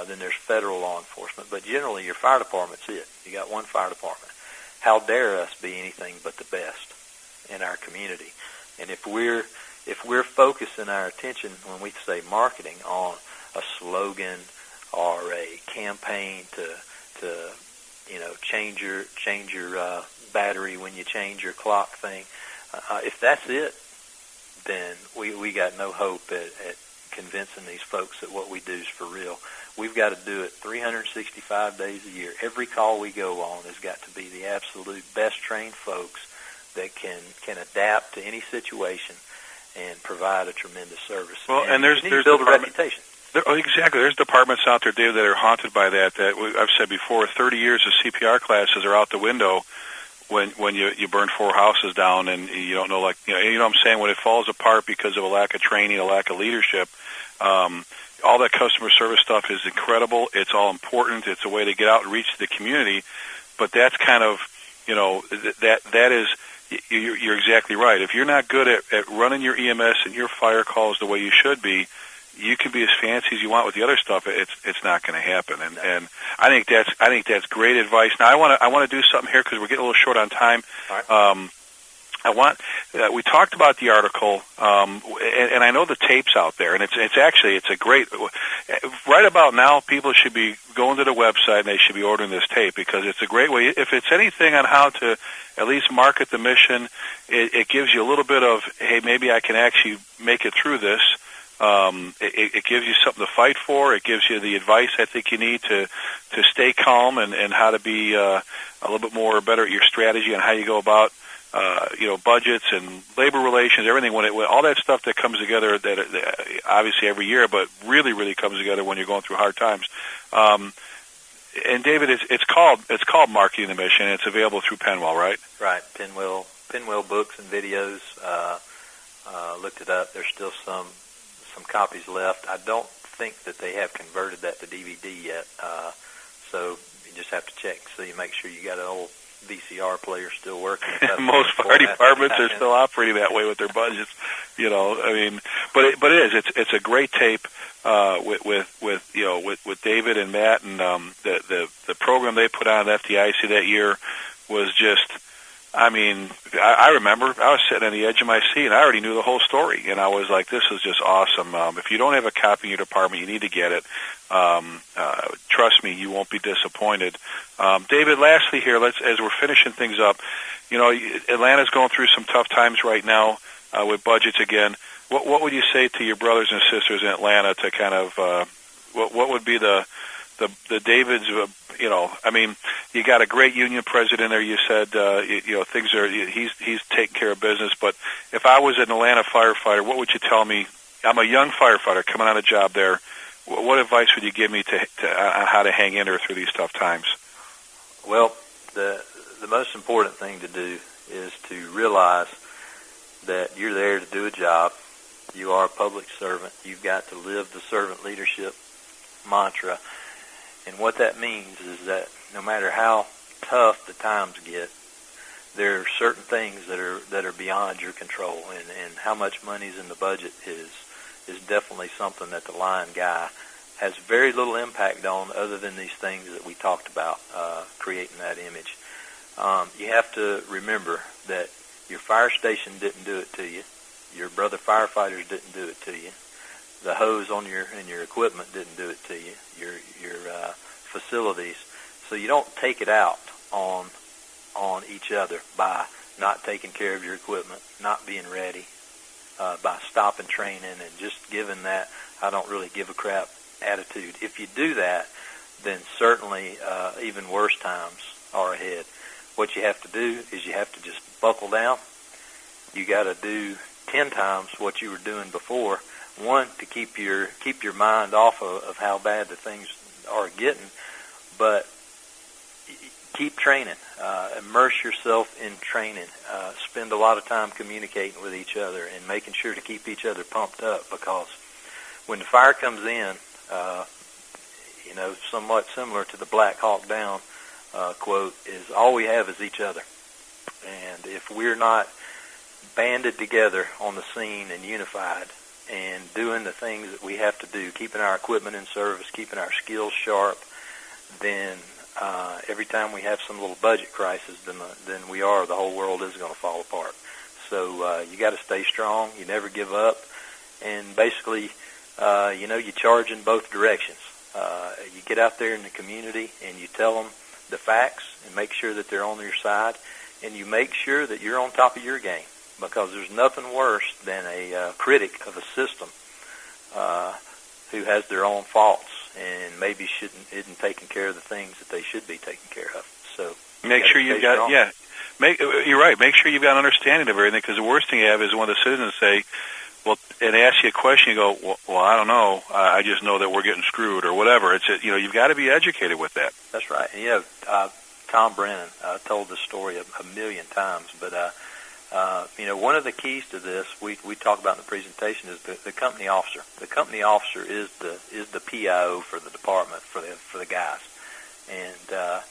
Then there's federal law enforcement, but generally your fire department's it. You got one fire department. How dare us be anything but the best in our community? And if we're focusing our attention when we say marketing on a slogan or a campaign to change your battery when you change your clock thing, if that's it, then we got no hope at convincing these folks that what we do is for real. We've got to do it 365 days a year. Every call we go on has got to be the absolute best trained folks that can adapt to any situation and provide a tremendous service. Well, and there's build a reputation. Exactly. There's departments out there, Dave, that are haunted by that. I've said before, 30 years of CPR classes are out the window when you burn 4 houses down, and you don't know, like, you know what I'm saying, when it falls apart because of a lack of training, a lack of leadership. All that customer service stuff is incredible. It's all important. It's a way to get out and reach the community. But that's kind of, that is, you're exactly right. If you're not good at running your EMS and your fire calls the way you should be, you can be as fancy as you want with the other stuff. It's not going to happen. And I think that's great advice. Now I want to do something here because we're getting a little short on time. All right. We talked about the article, and I know the tape's out there, and it's a great. Right about now, people should be going to the website and they should be ordering this tape because it's a great way. If it's anything on how to at least market the mission, it gives you a little bit of, hey, maybe I can actually make it through this. It gives you something to fight for. It gives you the advice I think you need to stay calm and how to be a little bit more better at your strategy and how you go about budgets and labor relations, everything, when all that stuff that comes together, that obviously every year, but really, really comes together when you're going through hard times. And David, it's called Marketing the Mission. It's available through Penwell, right? Right. Penwell books and videos. Looked it up. There's still some copies left. I don't think that they have converted that to DVD yet. So you just have to check so you make sure you got an old VCR player still working. Most fire departments are still operating that way with their budgets, but it is. It's a great tape with David and Matt, and the program they put on at FDIC that year was just. I remember I was sitting on the edge of my seat, and I already knew the whole story, and I was like, this is just awesome. If you don't have a copy in your department, you need to get it. Trust me, you won't be disappointed. David, lastly here, as we're finishing things up, Atlanta's going through some tough times right now with budgets again. What would you say to your brothers and sisters in Atlanta to kind of, what would be the David's, you got a great union president there. You said, things are, he's taking care of business. But if I was an Atlanta firefighter, what would you tell me? I'm a young firefighter coming on a job there. What advice would you give me to on how to hang in there through these tough times? Well, the most important thing to do is to realize that you're there to do a job. You are a public servant. You've got to live the servant leadership mantra. And what that means is that no matter how tough the times get, there are certain things that are beyond your control, and how much money's in the budget is definitely something that the line guy has very little impact on, other than these things that we talked about, creating that image. You have to remember that your fire station didn't do it to you. Your brother firefighters didn't do it to you. The hose on your equipment didn't do it to you. Your facilities. So you don't take it out on each other by not taking care of your equipment, not being ready, by stopping training and just giving that I don't really give a crap attitude. If you do that, then certainly even worse times are ahead. What you have to do is you have to just buckle down. You got to do 10 times what you were doing before. One, to keep your mind off of how bad the things are getting, but keep training. Immerse yourself in training. Spend a lot of time communicating with each other and making sure to keep each other pumped up, because when the fire comes in, somewhat similar to the Black Hawk Down quote, is all we have is each other. And if we're not banded together on the scene and unified and doing the things that we have to do, keeping our equipment in service, keeping our skills sharp, then every time we have some little budget crisis, then the whole world is going to fall apart. So you got to stay strong. You never give up. And basically, you charge in both directions. You get out there in the community and you tell them the facts and make sure that they're on your side, and you make sure that you're on top of your game. because there's nothing worse than a critic of a system who has their own faults and maybe isn't taking care of the things that they should be taking care of. So make sure you've got you're right. Make sure you've got an understanding of everything, because the worst thing you have is when the citizens say, well, and ask you a question, you go, well, I don't know. I just know that we're getting screwed or whatever. It's you've got to be educated with that. That's right. And Tom Brennan told this story a million times, but one of the keys to this we talk about in the presentation is the company officer. The company officer is the PIO for the department, for the guys, and the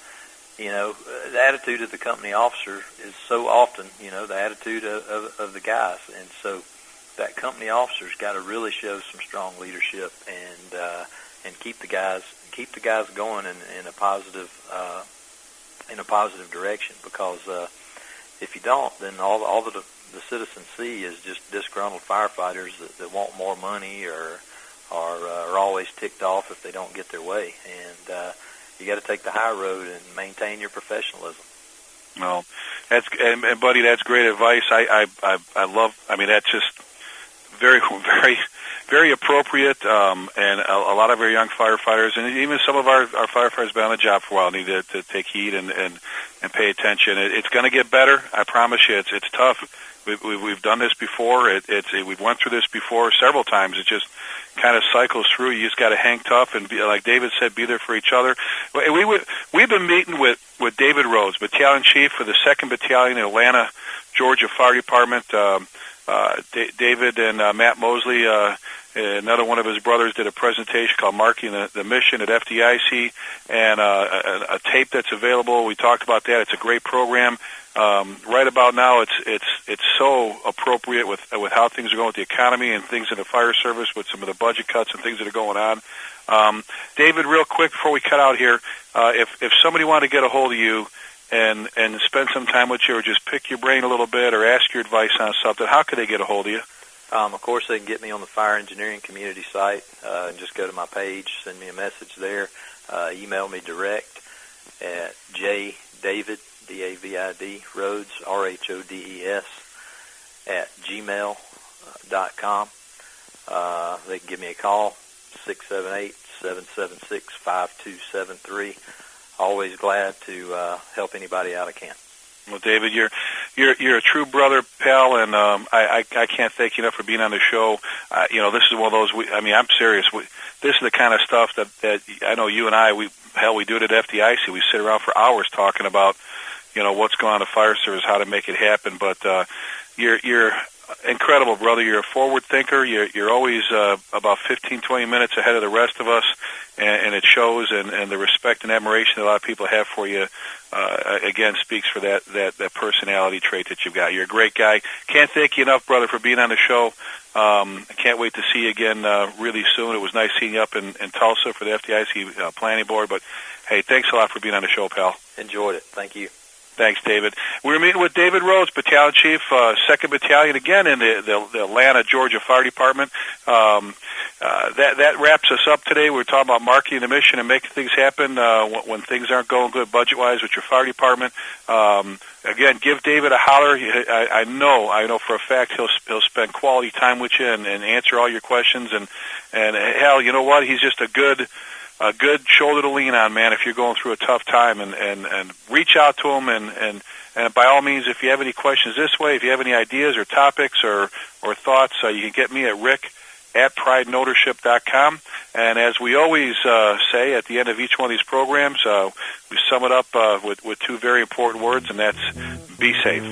attitude of the company officer is so often the attitude of the guys, and so that company officer's got to really show some strong leadership and keep the guys going in a positive direction, because if you don't, then all the citizens see is just disgruntled firefighters that want more money or are always ticked off if they don't get their way. And you got to take the high road and maintain your professionalism. Well, and buddy, that's great advice. I love. I mean, that's just very, very, very appropriate. And a lot of our young firefighters, and even some of our firefighters been on the job for a while, need to take heed and pay attention. It's going to get better. I promise you. It's tough. We've done this before. We've went through this before several times. It just kind of cycles through. You just got to hang tough and be, like David said, be there for each other. We've been meeting with David Rhodes, Battalion Chief for the 2nd Battalion, Atlanta, Georgia Fire Department. David and Matt Mosley, another one of his brothers, did a presentation called Marking the Mission at FDIC, and a tape that's available. We talked about that. It's a great program. Right about now, it's so appropriate with how things are going with the economy and things in the fire service with some of the budget cuts and things that are going on. David, real quick before we cut out here, if somebody wanted to get a hold of you and spend some time with you, or just pick your brain a little bit, or ask your advice on something, how could they get a hold of you? Of course, they can get me on the Fire Engineering Community site. And just go to my page, send me a message there, email me direct at jdavid, D-A-V-I-D, Rhodes, R-H-O-D-E-S, at gmail.com. They can give me a call, 678-776-5273. Always glad to help anybody out I can. Well, David, you're a true brother, pal, and I can't thank you enough for being on the show. This is one of those. I'm serious. This is the kind of stuff that I know you and I. We do it at FDIC. We sit around for hours talking about what's going on in the fire service, how to make it happen. But you're incredible, brother. You're a forward thinker. You're always about 15, 20 minutes ahead of the rest of us, and it shows. And the respect and admiration that a lot of people have for you, again, speaks for that personality trait that you've got. You're a great guy. Can't thank you enough, brother, for being on the show. I can't wait to see you again really soon. It was nice seeing you up in Tulsa for the FDIC Planning Board. But, hey, thanks a lot for being on the show, pal. Enjoyed it. Thank you. Thanks, David. We were meeting with David Rhodes, Battalion Chief, 2nd Battalion, again in the Atlanta, Georgia Fire Department. That wraps us up today. We're talking about marking the mission and making things happen when things aren't going good budget-wise with your fire department. Again, give David a holler. I know for a fact he'll spend quality time with you and answer all your questions. And hell, you know what? He's just a good shoulder to lean on, man, if you're going through a tough time, and reach out to him, and by all means, if you have any questions this way, if you have any ideas or topics or thoughts, you can get me at rick@prideandownership.com. And as we always say at the end of each one of these programs, we sum it up with two very important words, and that's be safe.